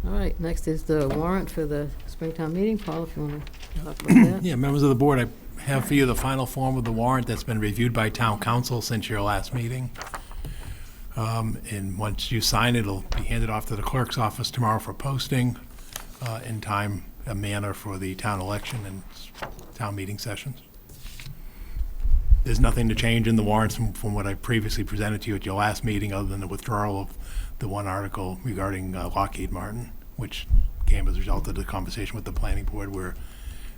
All right. Next is the warrant for the Springtown meeting. Paul, if you want to talk about that. Yeah, members of the board, I have for you the final form of the warrant that's been reviewed by town council since your last meeting. And once you sign it, it'll be handed off to the clerk's office tomorrow for posting in time, a manner for the town election and town meeting sessions. There's nothing to change in the warrants from what I previously presented to you at your last meeting, other than the withdrawal of the one article regarding Lockheed Martin, which came as a result of the conversation with the planning board where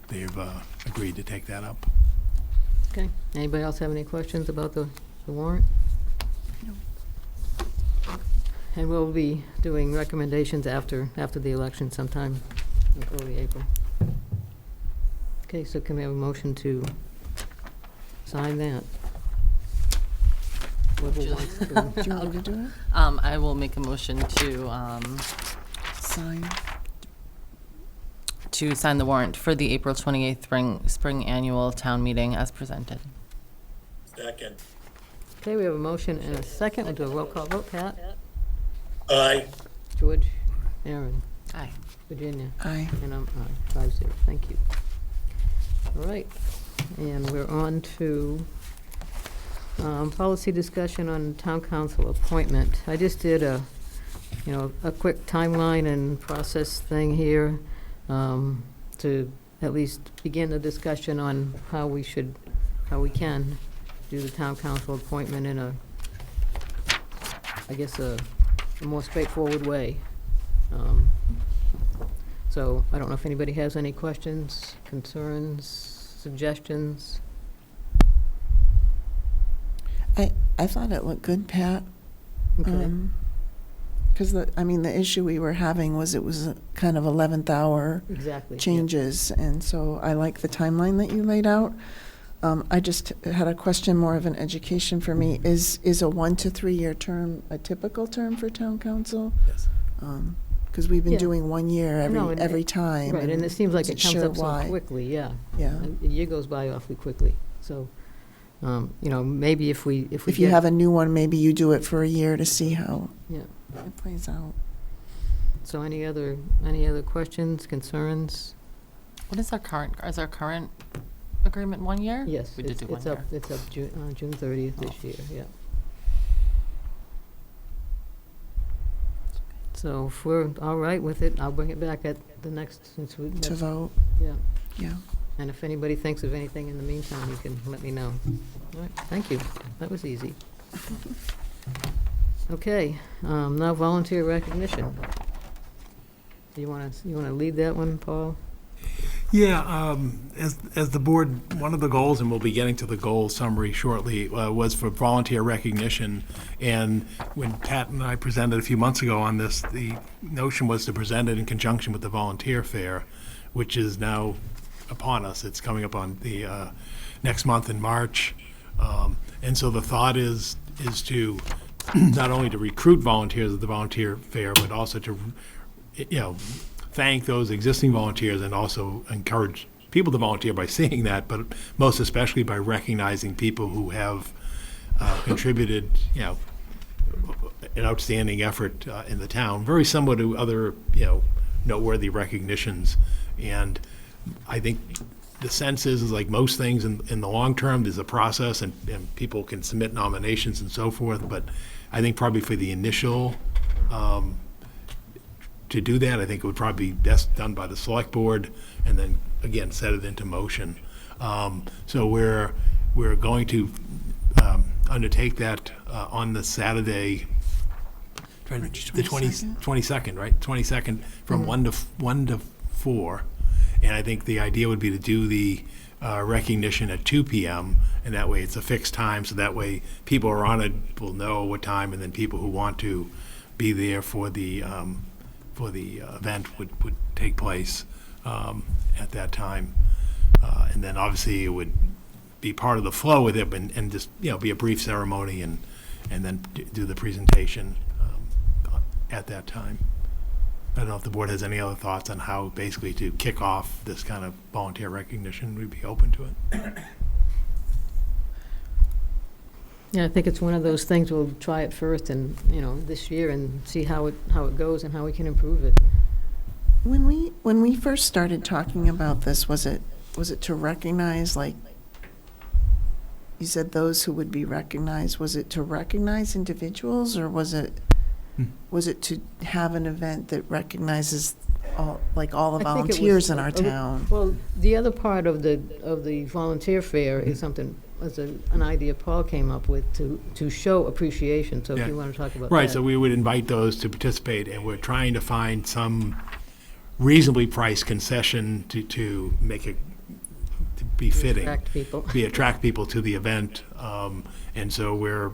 they've agreed to take that up. Okay. Anybody else have any questions about the warrant? No. And we'll be doing recommendations after the election sometime in early April. Okay, so can we have a motion to sign that? Whoever wants to. Do you want me to do it? I will make a motion to sign the warrant for the April 28th spring annual town meeting as presented. Second. Okay, we have a motion and a second. We'll do a roll call vote. Pat? Aye. George? Aaron? Aye. Virginia? Aye. And I'm aye, 5-0. Thank you. All right, and we're on to policy discussion on town council appointment. I just did a quick timeline and process thing here to at least begin the discussion on how we can do the town council appointment in a more straightforward way. So I don't know if anybody has any questions, concerns, suggestions. I thought it looked good, Pat. Okay. Because the issue we were having was it was a kind of 11th hour Exactly. changes, and so I like the timeline that you laid out. I just had a question, more of an education for me. Is a 1 to 3 year term a typical term for town council? Yes. Because we've been Yeah. doing 1 year No, and every time. Right, and it seems like it wasn't comes sure up so why. quickly, yeah. Yeah. A year goes by awfully quickly, so, maybe if we If you have a new one, maybe you do it for a year to see how Yeah, it plays out. so any other questions, concerns? What is our current agreement, 1 year? Yes, We did do 1 it's year. up, it's up June 30th this year, yeah. So if we're all right with it, I'll bring it back at the next, To vote, yeah. yeah. And if anybody thinks of anything in the meantime, you can let me know. All right, thank you. That was easy. Okay, now volunteer recognition. You want to lead that one, Paul? Yeah, as the board, one of the goals, and we'll be getting to the goal summary shortly, was for volunteer recognition. And when Pat and I presented a few months ago on this, the notion was to present it in conjunction with the volunteer fair, which is now upon us. It's coming up on the next month in March. And so the thought is to not only to recruit volunteers at the volunteer fair, but also to, thank those existing volunteers and also encourage people to volunteer by seeing that, but most especially by recognizing people who have contributed, an outstanding effort in the town, very similar to other, noteworthy recognitions. And I think the sense is like most things in the long term, there's a process and people can submit nominations and so forth, but I think probably for the initial to do that, I think it would probably be best done by the select board and then, again, set it into motion. So we're going to undertake that on the Saturday, the 22nd, right? 22nd from 1 to 4. And I think the idea would be to do the recognition at 2 p.m. and that way it's a fixed time, so that way people who are on it will know what time, and then people who want to be there for the event would take place at that time. And then obviously it would be part of the flow with it and just, be a brief ceremony and then do the presentation at that time. I don't know if the board has any other thoughts on how basically to kick off this kind of volunteer recognition. We'd be open to it. Yeah, I think it's one of those things, we'll try it first and, this year and see how it goes and how we can improve it. When we first started talking about this, was it to recognize, like, you said those who would be recognized, was it to recognize individuals, or was it to have an event that recognizes all the I think it volunteers was in our town? Well, the other part of the volunteer fair is something an idea Paul came up with to show appreciation, so if Yeah. you want to talk about that. Right, so we would invite those to participate, and we're trying to find some reasonably priced concession to make it, to be fitting. Attract people. Attract people to the event. And so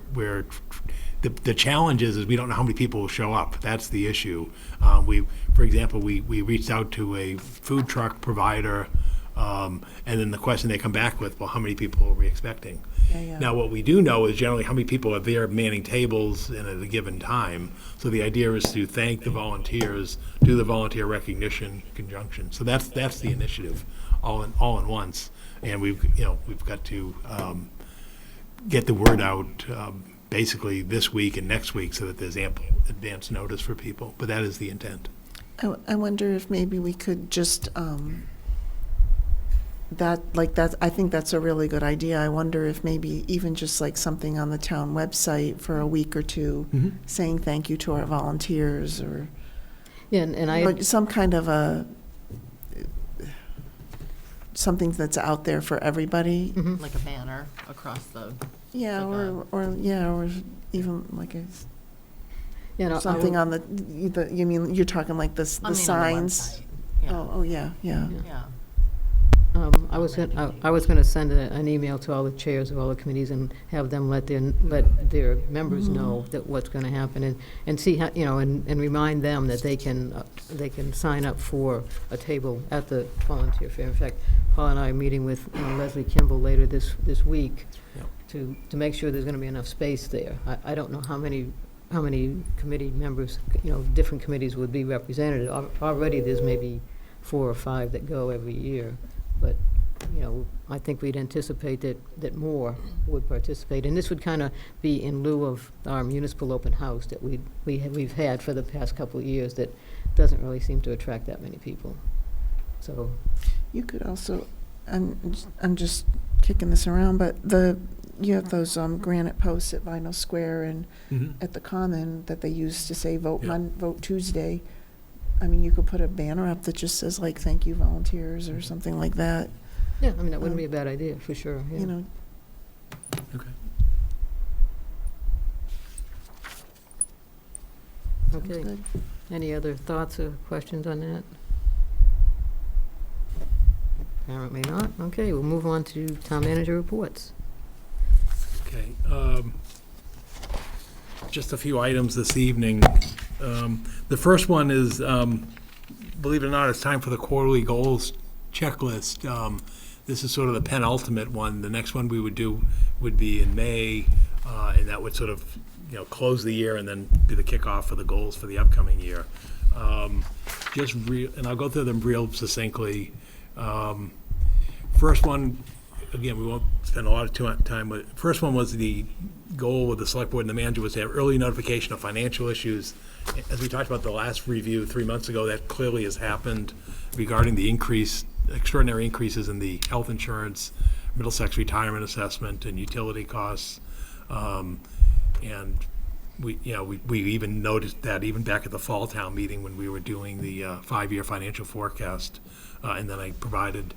the challenge is we don't know how many people will show up. That's the issue. For example, we reached out to a food truck provider, and then the question they come back with, well, how many people are we expecting? Yeah. Now, what we do know is generally how many people are there manning tables at a given time. So the idea is to thank the volunteers, do the volunteer recognition conjunction. So that's the initiative, all in once. And we've got to get the word out basically this week and next week so that there's ample advance notice for people. But that is the intent. I wonder if maybe we could just, I think that's a really good idea. I wonder if maybe even just like something on the town website for a week or two, saying thank you to our volunteers, or Yeah, and I, some kind of something that's out there for everybody. Like a banner across the, Yeah, Like or even like you know, something on the, you mean, you're talking like the on the signs? website. Yeah, Oh, yeah. yeah. I was going to send an email to all the chairs of all the committees and have them let their members know that what's going to happen, and see how, and remind them that they can sign up for a table at the volunteer fair. In fact, Paul and I are meeting with Leslie Kimball later this week to make sure there's going to be enough space there. I don't know how many committee members, different committees would be represented. Already there's maybe 4 or 5 that go every year. But, I think we'd anticipate that more would participate. And this would kind of be in lieu of our municipal open house that we've had for the past couple of years that doesn't really seem to attract that many people. So, You could also, I'm just kicking this around, but you have those granite posts at Vinyl Square and at the Common that they use to say vote Tuesday. I mean, you could put a banner up that just says like, thank you volunteers, or something like that. yeah, I mean, that wouldn't be a bad idea, for sure. Yeah. Okay. Sounds Okay. good. Any other thoughts or questions on that? Apparently not. Okay, we'll move on to town manager reports. Okay. Just a few items this evening. The first one is, believe it or not, it's time for the quarterly goals checklist. This is sort of the penultimate one. The next one we would do would be in May, and that would sort of, close the year and then be the kickoff for the goals for the upcoming year. And I'll go through them real succinctly. First one, again, we won't spend a lot of time, but first one was the goal with the select board and the manager was to have early notification of financial issues. As we talked about the last review 3 months ago, that clearly has happened regarding the extraordinary increases in the health insurance, Middlesex retirement assessment, and utility costs. And we even noticed that even back at the fall town meeting when we were doing the 5-year financial forecast. And then I provided,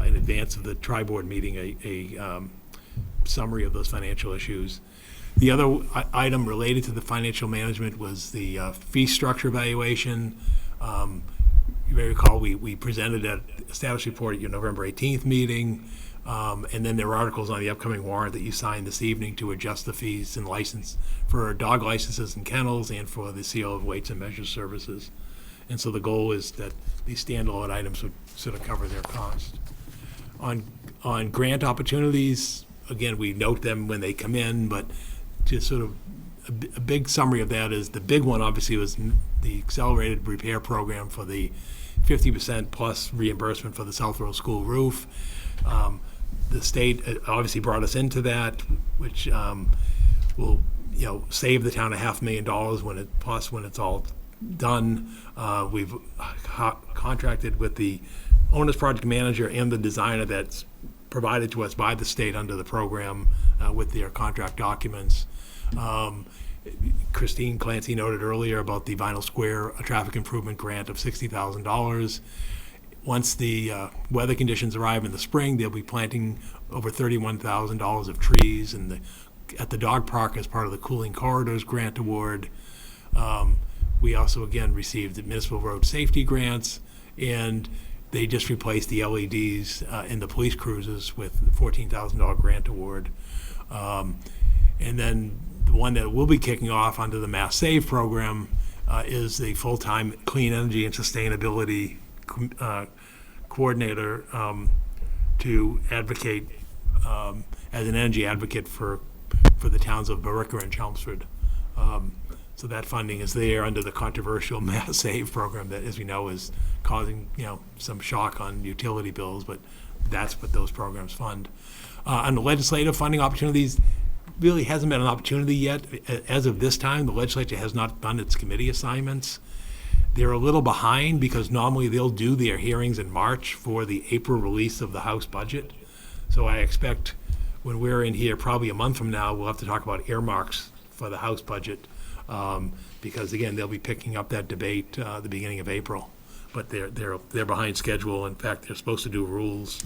in advance of the tri-board meeting, a summary of those financial issues. The other item related to the financial management was the fee structure evaluation. You may recall we presented a status report at your November 18th meeting, and then there are articles on the upcoming warrant that you signed this evening to adjust the fees and license for dog licenses and kennels and for the CO of weights and measures services. And so the goal is that these standalone items would sort of cover their cost. On grant opportunities, again, we note them when they come in, but just sort of a big summary of that is the big one obviously was the accelerated repair program for the 50% plus reimbursement for the South Road School roof. The state obviously brought us into that, which will save the town $500,000 when it's all done. We've contracted with the owner's project manager and the designer that's provided to us by the state under the program with their contract documents. Christine Clancy noted earlier about the Vinyl Square traffic improvement grant of $60,000. once the weather conditions arrive in the spring, they'll be planting over $31,000 of trees at the dog park as part of the Cooling Corridors Grant Award. We also, again, received the municipal road safety grants, and they just replaced the LEDs in the police cruisers with the $14,000 grant award. And then the one that will be kicking off under the Mass Save program is the full-time clean energy and sustainability coordinator to advocate as an energy advocate for the towns of Barica and Chelmsford. So that funding is there under the controversial Mass Save program that, as we know, is causing some shock on utility bills, but that's what those programs fund. On the legislative funding opportunities, really hasn't been an opportunity yet. As of this time, the legislature has not done its committee assignments. They're a little behind because normally they'll do their hearings in March for the April release of the House budget. So I expect when we're in here, probably a month from now, we'll have to talk about earmarks for the House budget. Because again, they'll be picking up that debate the beginning of April, but they're behind schedule. In fact, they're supposed to do rules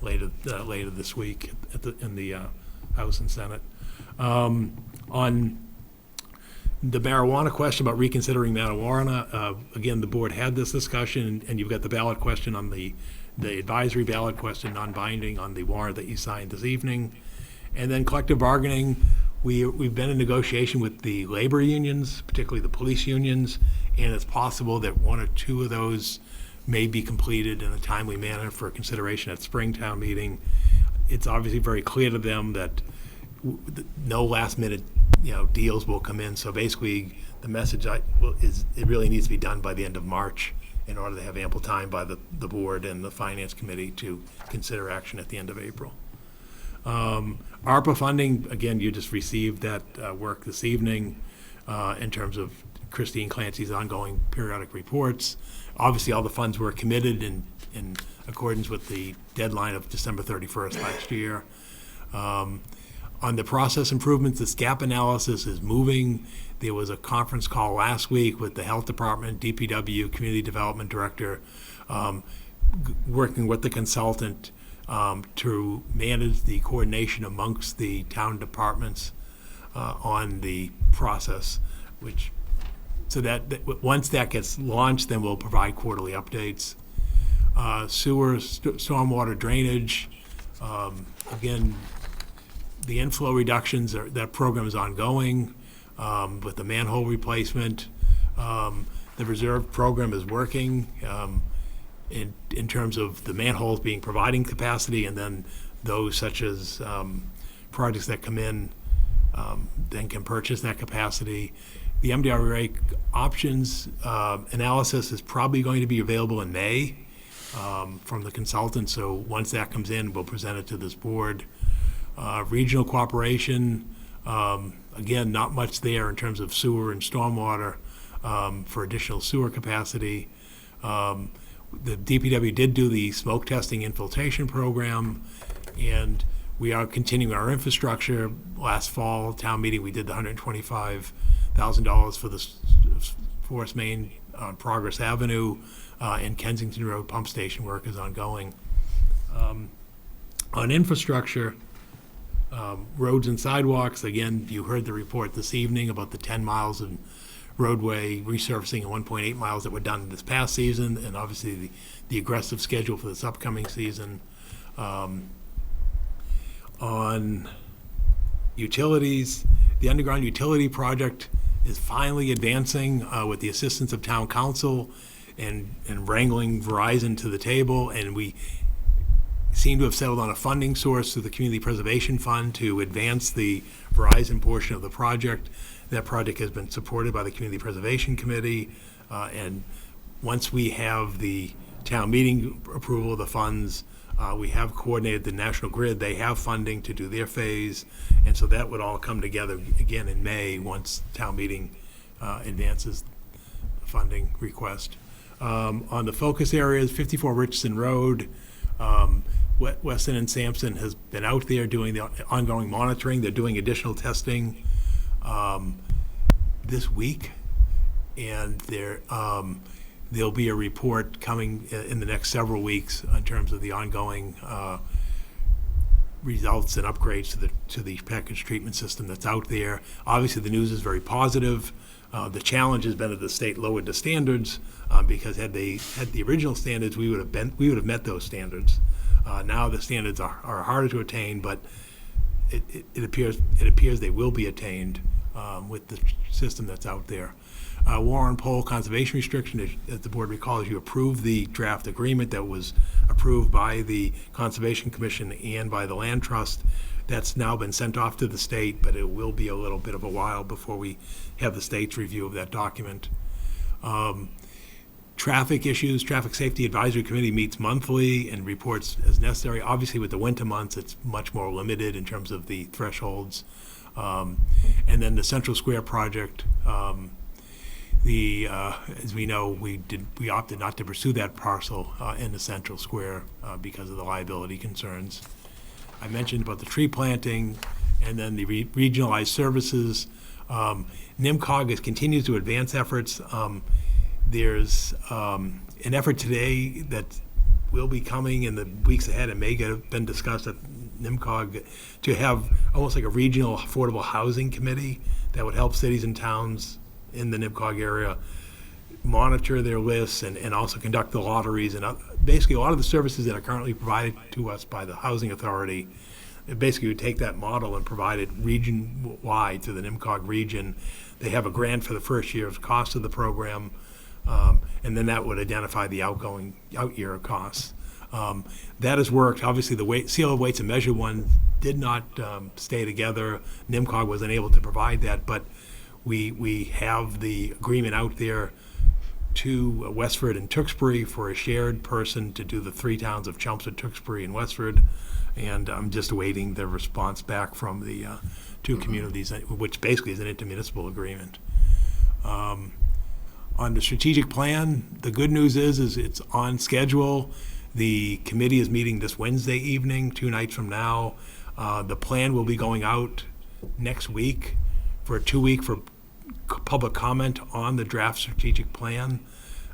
later this week in the House and Senate. On the marijuana question about reconsidering marijuana, again, the board had this discussion, and you've got the ballot question on the advisory ballot question, non-binding, on the warrant that you signed this evening, and then collective bargaining. We've been in negotiation with the labor unions, particularly the police unions, and it's possible that one or two of those may be completed in a timely manner for consideration at Springtown meeting. It's obviously very clear to them that no last-minute deals will come in. So basically, the message is it really needs to be done by the end of March in order to have ample time by the board and the finance committee to consider action at the end of April. ARPA funding, again, you just received that work this evening in terms of Christine Clancy's ongoing periodic reports. Obviously, all the funds were committed in accordance with the deadline of December 31st last year. On the process improvements, the SCAP analysis is moving. There was a conference call last week with the Health Department, DPW, Community Development Director, working with the consultant to manage the coordination amongst the town departments on the process, so that once that gets launched, then we'll provide quarterly updates. Sewer, stormwater drainage, again, the inflow reductions, that program is ongoing with the manhole replacement. The reserve program is working. In terms of the manholes providing capacity, and then those such as projects that come in then can purchase that capacity. The MDRA options analysis is probably going to be available in May from the consultant, so once that comes in, we'll present it to this board. Regional cooperation, again, not much there in terms of sewer and stormwater for additional sewer capacity. The DPW did do the smoke testing infiltration program, and we are continuing our infrastructure. Last fall, town meeting, we did the $125,000 for the force main on Progress Avenue, and Kensington Road pump station work is ongoing. On infrastructure, roads and sidewalks, again, you heard the report this evening about the 10 miles of roadway resurfacing and 1.8 miles that were done this past season, and obviously the aggressive schedule for this upcoming season. On utilities, the underground utility project is finally advancing with the assistance of town council and wrangling Verizon to the table, and we seem to have settled on a funding source through the Community Preservation Fund to advance the Verizon portion of the project. That project has been supported by the Community Preservation Committee, and once we have the town meeting approval of the funds, we have coordinated the National Grid. They have funding to do their phase, and so that would all come together again in May once town meeting advances the funding request. On the focus areas, 54 Richardson Road, Weston and Sampson has been out there doing the ongoing monitoring. They're doing additional testing this week, and there'll be a report coming in the next several weeks in terms of the ongoing results and upgrades to the package treatment system that's out there. Obviously, the news is very positive. The challenge has been that the state lowered the standards because had they had the original standards, we would have met those standards. Now the standards are harder to attain, but it appears they will be attained with the system that's out there. Warren Pole conservation restriction, as the board recalls, you approved the draft agreement that was approved by the Conservation Commission and by the Land Trust. That's now been sent off to the state, but it will be a little bit of a while before we have the state's review of that document. Traffic issues, Traffic Safety Advisory Committee meets monthly and reports as necessary. Obviously, with the winter months, it's much more limited in terms of the thresholds. And then the Central Square project, as we know, we opted not to pursue that parcel in the Central Square because of the liability concerns. I mentioned about the tree planting, and then the regionalized services. NIMCOG continues to advance efforts. There's an effort today that will be coming in the weeks ahead and may have been discussed at NIMCOG to have almost like a regional affordable housing committee that would help cities and towns in the NIMCOG area monitor their lists and also conduct the lotteries and basically a lot of the services that are currently provided to us by the Housing Authority. It basically would take that model and provide it region-wide to the NIMCOG region. They have a grant for the first year's cost of the program, and then that would identify the out-year costs. That has worked. Obviously, the Seal of Weights and Measure one did not stay together. NIMCOG wasn't able to provide that, but we have the agreement out there to Westford and Tewksbury for a shared person to do the three towns of Chelmsford, Tewksbury, and Westford. And I'm just awaiting the response back from the two communities, which basically is an intermunicipal agreement. On the strategic plan, the good news is it's on schedule. The committee is meeting this Wednesday evening, 2 nights from now. The plan will be going out next week for a 2-week for public comment on the draft strategic plan.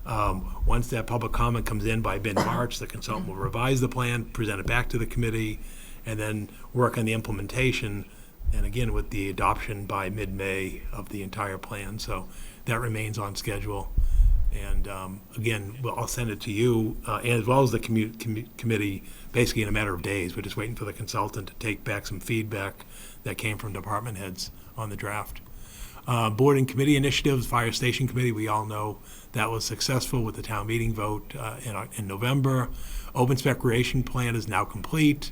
Once that public comment comes in by mid-March, the consultant will revise the plan, present it back to the committee, and then work on the implementation, and again with the adoption by mid-May of the entire plan. So that remains on schedule. And again, I'll send it to you, as well as the committee, basically in a matter of days. We're just waiting for the consultant to take back some feedback that came from department heads on the draft. Board and committee initiatives, Fire Station Committee, we all know that was successful with the town meeting vote in November. Open Space Recreation Plan is now complete,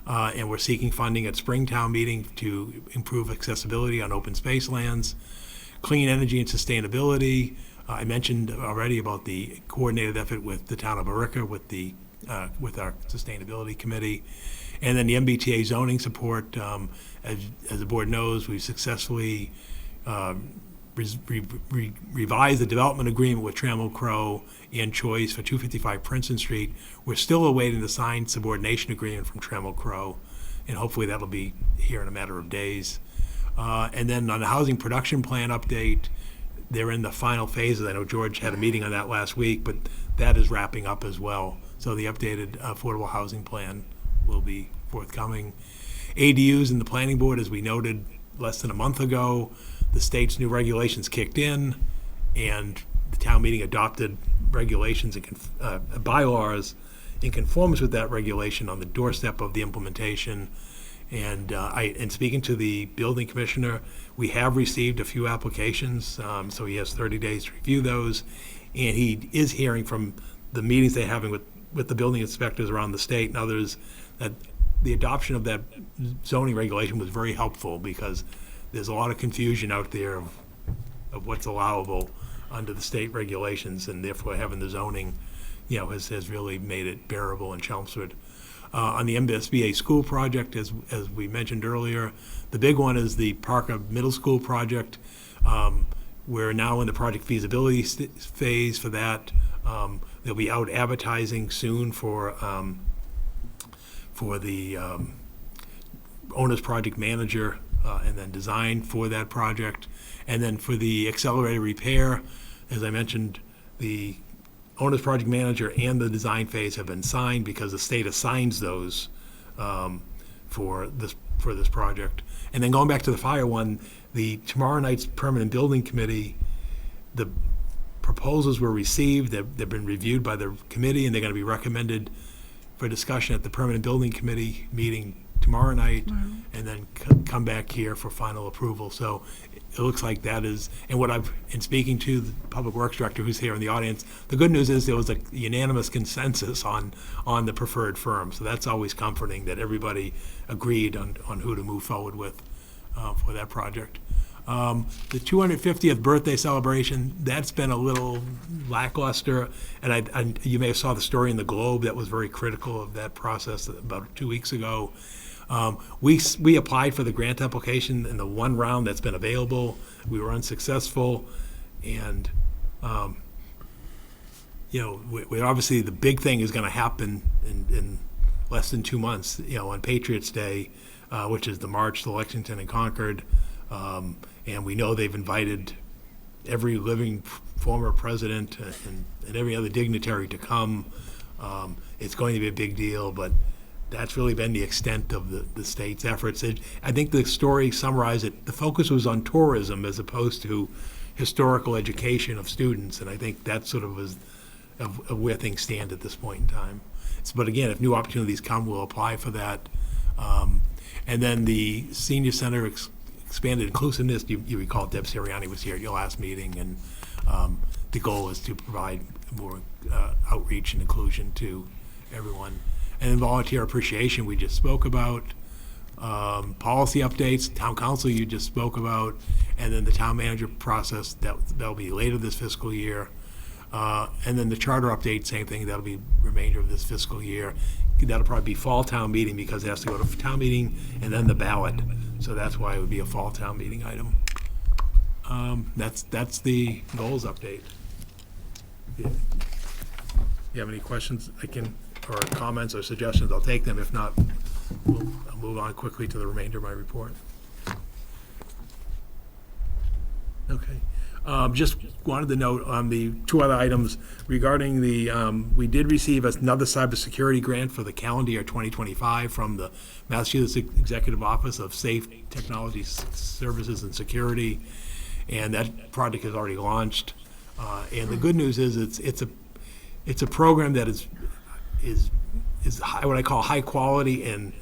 and we're seeking funding at Spring Town Meeting to improve accessibility on open space lands. Clean energy and sustainability. I mentioned already about the coordinated effort with the town of Barica with our sustainability committee. And then the MBTA zoning support, as the board knows, we successfully revised the development agreement with Trammell Crow and Choice for 255 Princeton Street. We're still awaiting the signed subordination agreement from Trammell Crow, and hopefully that'll be here in a matter of days. And then on the housing production plan update, they're in the final phases. I know George had a meeting on that last week, but that is wrapping up as well. So the updated affordable housing plan will be forthcoming. ADUs and the planning board, as we noted less than a month ago, the state's new regulations kicked in, and the town meeting adopted regulations and bylaws in conformance with that regulation on the doorstep of the implementation. And speaking to the building commissioner, we have received a few applications, so he has 30 days to review those. And he is hearing from the meetings they're having with the building inspectors around the state and others that the adoption of that zoning regulation was very helpful, because there's a lot of confusion out there of what's allowable under the state regulations, and therefore having the zoning, has really made it bearable in Chelmsford. On the MSBA school project, as we mentioned earlier, the big one is the Parker Middle School project. We're now in the project feasibility phase for that. They'll be out advertising soon for the owner's project manager and then design for that project. And then for the accelerated repair, as I mentioned, the owner's project manager and the design phase have been signed because the state assigns those for this project. And then going back to the fire one, tomorrow night's permanent building committee, the proposals were received, they've been reviewed by the committee, and they're going to be recommended for discussion at the permanent building committee meeting tomorrow night, and then come back here for final approval. So it looks like that is, and in speaking to the public works director who's here in the audience, the good news is there was a unanimous consensus on the preferred firm. So that's always comforting that everybody agreed on who to move forward with for that project. The 250th birthday celebration, that's been a little lackluster, and you may have saw the story in the Globe that was very critical of that process about 2 weeks ago. We applied for the grant application in the one round that's been available. We were unsuccessful, and we obviously the big thing is going to happen in less than 2 months. On Patriots Day, which is the march to Lexington and Concord. And we know they've invited every living former president and every other dignitary to come. It's going to be a big deal, but that's really been the extent of the state's efforts. I think the story summarized it. The focus was on tourism as opposed to historical education of students, and I think that sort of was of where things stand at this point in time. But again, if new opportunities come, we'll apply for that. And then the Senior Center expanded inclusiveness, you recall Deb Sirianni was here at your last meeting, and the goal is to provide more outreach and inclusion to everyone. And then volunteer appreciation we just spoke about, policy updates, town council you just spoke about, and then the town manager process, that'll be later this fiscal year. And then the charter update, same thing, that'll be remainder of this fiscal year. That'll probably be fall town meeting because it has to go to town meeting and then the ballot. So that's why it would be a fall town meeting item. That's the goals update. Yeah. You have any questions or comments or suggestions, I'll take them. If not, I'll move on quickly to the remainder of my report. Okay. Just wanted to note on the two other items regarding we did receive another cybersecurity grant for the calendar year 2025 from the Massachusetts Executive Office of Safe Technology Services and Security, and that project has already launched. And the good news is it's a program that is what I call high quality and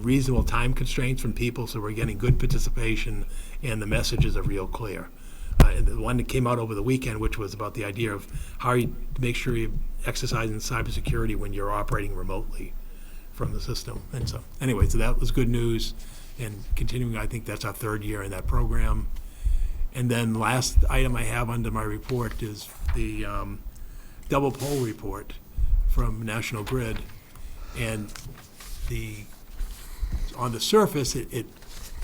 reasonable time constraints from people, so we're getting good participation and the messages are real clear. And the one that came out over the weekend, which was about the idea of how you make sure you're exercising cybersecurity when you're operating remotely from the system. And so, anyway, so that was good news. And continuing, I think that's our third year in that program. And then last item I have under my report is the double pole report from National Grid. And on the surface, it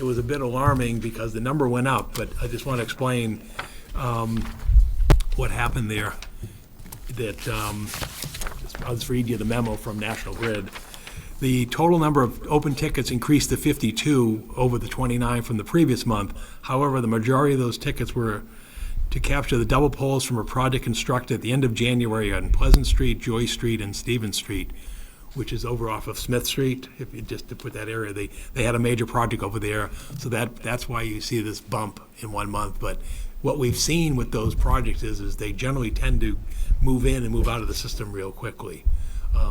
was a bit alarming because the number went up, but I just want to explain what happened there. I'll just read you the memo from National Grid. The total number of open tickets increased to 52 over the 29 from the previous month. However, the majority of those tickets were to capture the double poles from a project constructed at the end of January on Pleasant Street, Joy Street, and Stevens Street, which is over off of Smith Street. If you just to put that area, they had a major project over there, so that's why you see this bump in 1 month. But what we've seen with those projects is they generally tend to move in and move out of the system real quickly.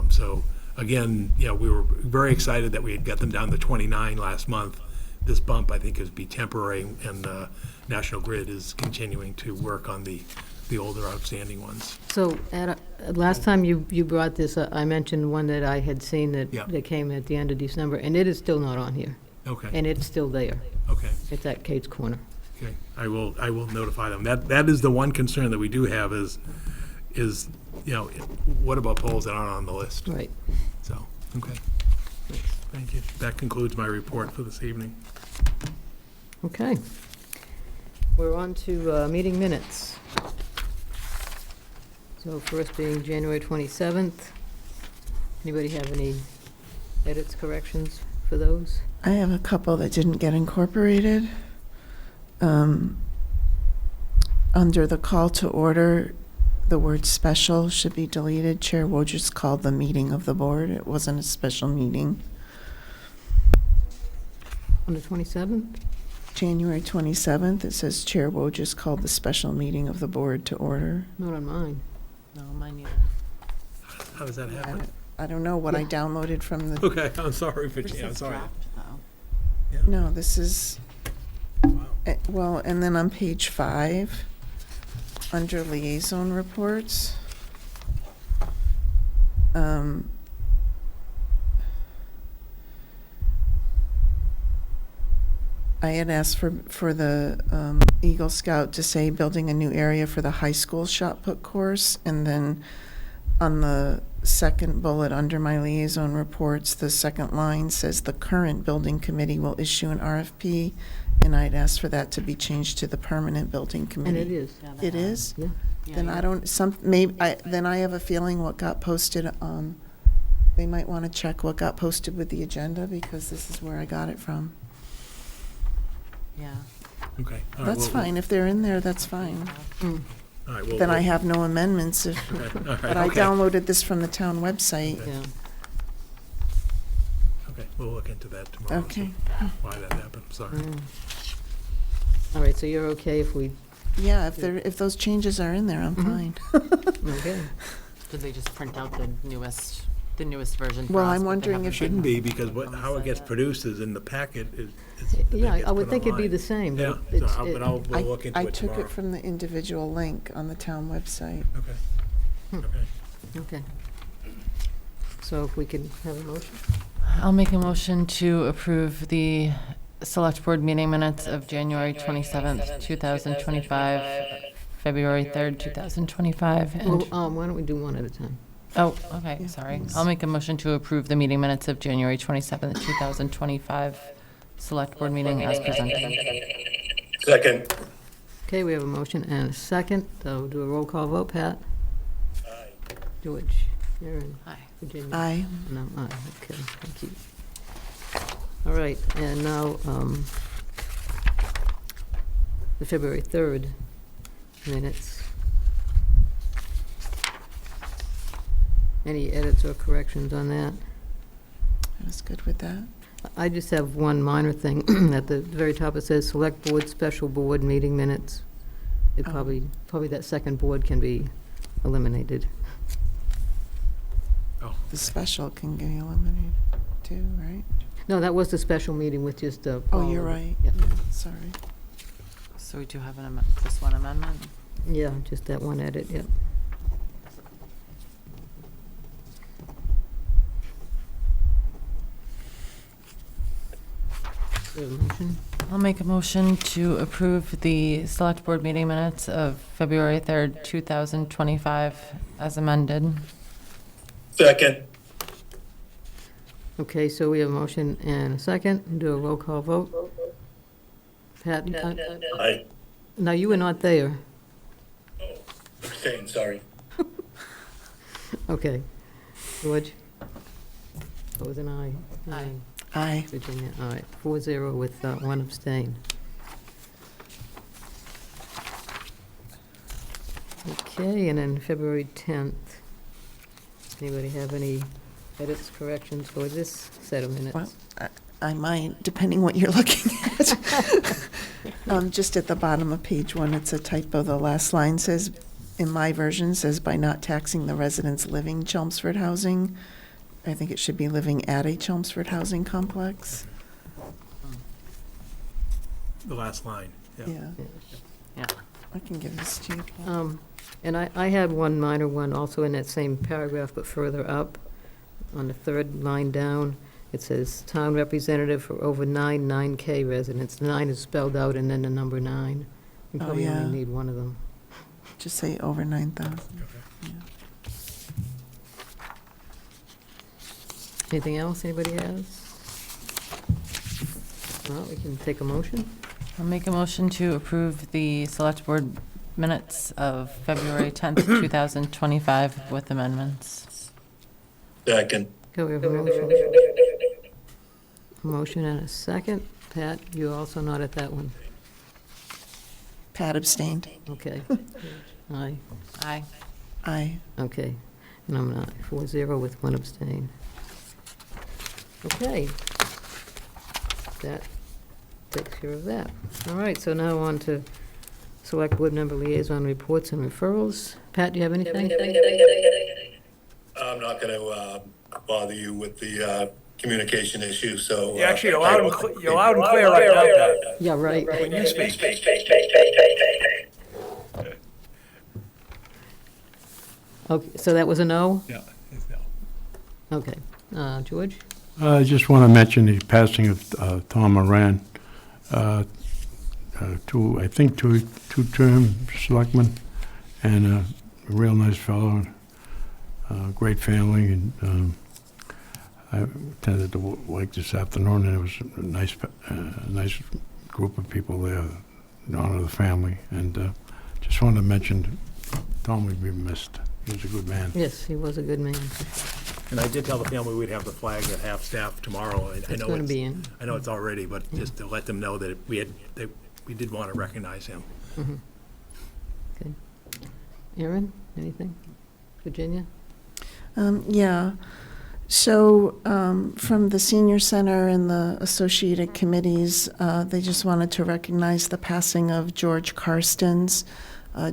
So again, we were very excited that we had got them down to 29 last month. This bump, I think, is be temporary, and National Grid is continuing to work on the older outstanding ones. So last time you brought this up, I mentioned one that I had seen that came at the end of December, and it is still not on here. Okay. And it's still there. Okay. It's at Kate's Corner. Okay. I will notify them. That is the one concern that we do have is what about poles that aren't on the list? Right. So, okay. Thank you. That concludes my report for this evening. Okay. We're on to meeting minutes. So first being January 27th. Anybody have any edits, corrections for those? I have a couple that didn't get incorporated. Under the call to order, the word special should be deleted. Chair Wojcik called the meeting of the board. It wasn't a special meeting. On the 27th? January 27th, it says Chair Wojcik called the special meeting of the board to order. Not on mine. No, mine neither. How does that I happen? don't know what I Yeah. downloaded from the, Okay, I'm sorry, Virginia, I'm sorry. no, this is, Wow. well, and then on page 5, under liaison reports, I had asked for the Eagle Scout to say building a new area for the high school shot put course, and then on the second bullet under my liaison reports, the second line says the current building committee will issue an RFP, and I'd asked for that to be changed to the permanent building And committee. it is. It is? Yeah. Then I don't, then I have a feeling what got posted, they might want to check what got posted with the agenda, because this is where I got it from. Yeah. Okay. all right, That's well, fine, if they're in there, that's fine. Mm. All right, well. Then I have no amendments, Okay, all right, but I okay. downloaded this from the town website. Yeah. Okay, we'll look into that tomorrow. Okay. see Why that happened, sorry. Mm. All right, so you're okay if we, Yeah, if those changes are in there, I'm Mhm. fine. okay. Did they just print out the newest version for Well, us, I'm but they wondering haven't if put Shouldn't it be, because on the how it site gets yet? produced is in the packet. Yeah, I would think it'd be the same. Yeah, but it's- so but we'll look into I it took tomorrow. it from the individual link on the town website. Okay, Hmm. okay. Okay. So if we can have a motion? I'll make a motion to approve the select board meeting minutes of January 27th, 2025, February 3rd, 2025, and, Well, why don't we do one at a time? oh, okay, Yeah, sorry. please. I'll make a motion to approve the meeting minutes of January 27th, 2025, select board meeting as presented. Second. Okay, we have a motion and a second. We'll do a roll call vote. Pat? Aye. George? Aaron? Aye. Virginia? Aye. And I'm aye. Okay, thank you. All right, and now, the February 3rd minutes. Any edits or corrections on that? I was good with that. I just have one minor thing. At the very top, it says Select Board, Special Board Meeting Minutes. It Oh. probably that second board can be eliminated. Oh, The special can get eliminated too, right? No, that was the special meeting with just, Oh, you're right. Yeah. Yeah, sorry. So we do have just one amendment? Yeah, just that one edit, yep. Is there a motion? I'll make a motion to approve the select board meeting minutes of February 3rd, 2025 as amended. Second. Okay, so we have a motion and a second. Do a roll call vote. Pat, Aye. now you were not there. Abstain, sorry. Okay. George? That was an aye. Aye. Aye. Virginia, all right. 4-0 with one abstain. Okay, and then February 10th. Anybody have any edits, corrections for this set of minutes? Well, I might, depending what you're looking at. Just at the bottom of page 1, it's a typo. The last line says, in my version, says by not taxing the residents living Chelmsford housing. I think it should be living at a Chelmsford housing complex. the last line, yeah. Yeah, Yeah. I can give this to you, Paul. And I had one minor one also in that same paragraph, but further up, on the third line down, it says, "Town representative for over 9K residents." 9 is spelled out and then the number 9. You Oh, probably yeah. only need one of them. Just say over 9,000. Okay. Yeah. Anything else anybody has? Well, we can take a motion. I'll make a motion to approve the select board minutes of February 10th, 2025 with amendments. Second. Okay, we have a motion. Motion and a second. Pat, you're also not at that one. Pat abstained. Okay. Aye. Aye. Aye. Okay, and I'm an aye, 4-0 with one abstain. Okay. That takes care of that. All right, so now on to Select Board Member Liaison Reports and Referrals. Pat, do you have anything? I'm not going to bother you with the communication issue, so. Actually, you're loud and clear right now, Pat. Yeah, right. When you speak. Okay, so that was a no? Yeah. No. Okay. George? I just want to mention the passing of Tom Moran, two-term selectman, and a real nice fellow, great family, and I attended the wake this afternoon, and it was a nice group of people there in honor of the family, and just wanted to mention Tom would be missed. He was a good man. Yes, he was a good man. And I did tell the family we'd have the flag at half-staff tomorrow. I It's know going to be in. I know it's already, but just to let them know that we did want to recognize him. Mhm. Okay. Aaron, anything? Virginia? Yeah. So from the Senior Center and the associated committees, they just wanted to recognize the passing of George Karstens.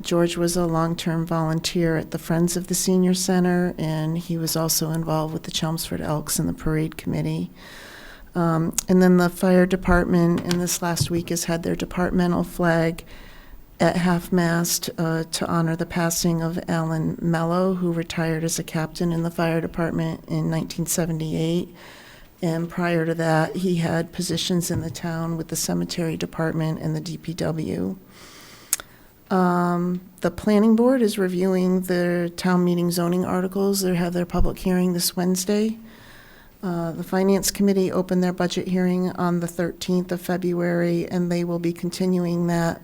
George was a long-term volunteer at the Friends of the Senior Center, and he was also involved with the Chelmsford Elks and the Parade Committee. And then the fire department in this last week has had their departmental flag at half-mast to honor the passing of Alan Mello, who retired as a captain in the fire department in 1978. And prior to that, he had positions in the town with the cemetery department and the DPW. The planning board is reviewing their town meeting zoning articles. They have their public hearing this Wednesday. The finance committee opened their budget hearing on the 13th of February, and they will be continuing that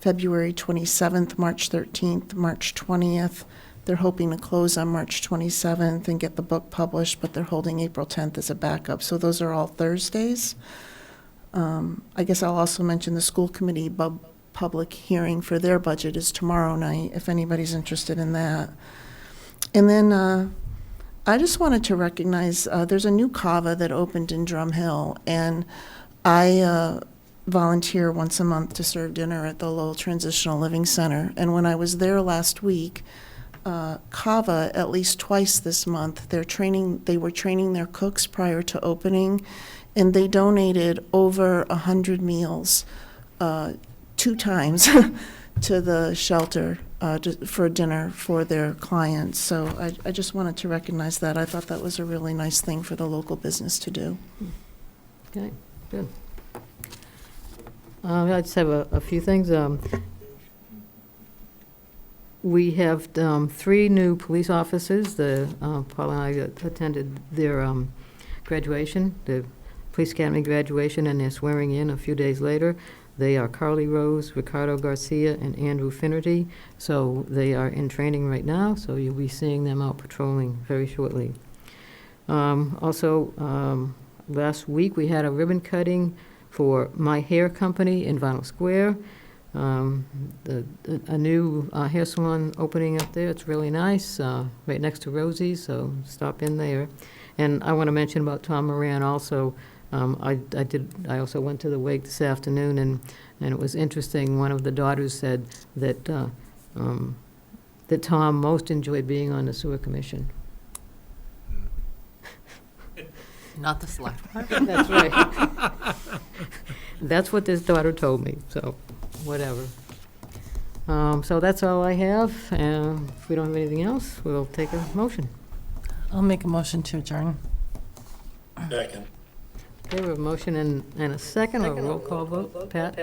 February 27th, March 13th, March 20th. They're hoping to close on March 27th and get the book published, but they're holding April 10th as a backup. So those are all Thursdays. I guess I'll also mention the school committee public hearing for their budget is tomorrow night, if anybody's interested in that. And then I just wanted to recognize there's a new kava that opened in Drum Hill, and I volunteer once a month to serve dinner at the Lowell Transitional Living Center. And when I was there last week, kava at least twice this month, they were training their cooks prior to opening, and they donated over 100 meals 2 times to the shelter for dinner for their clients. So I just wanted to recognize that. I thought that was a really nice thing for the local business to do. Okay, good. I just have a few things. We have 3 new police officers. Paul and I attended their graduation, the police academy graduation, and they're swearing in a few days later. They are Carly Rose, Ricardo Garcia, and Andrew Finnerty. So they are in training right now, so you'll be seeing them out patrolling very shortly. Also, last week we had a ribbon cutting for My Hair Company in Vinyl Square. A new hair salon opening up there. It's really nice, right next to Rosie's, so stop in there. And I want to mention about Tom Moran also. I also went to the wake this afternoon, and it was interesting. One of the daughters said that that Tom most enjoyed being on the sewer commission. Not the select. That's right. That's what this daughter told me, so whatever. So that's all I have. If we don't have anything else, we'll take a motion. I'll make a motion to adjourn. Second. Okay, we have a motion and a second, or a roll call vote. Pat?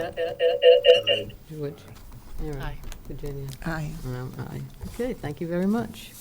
George? Aaron? Aye. Virginia? Aye. Aye. Okay, thank you very much.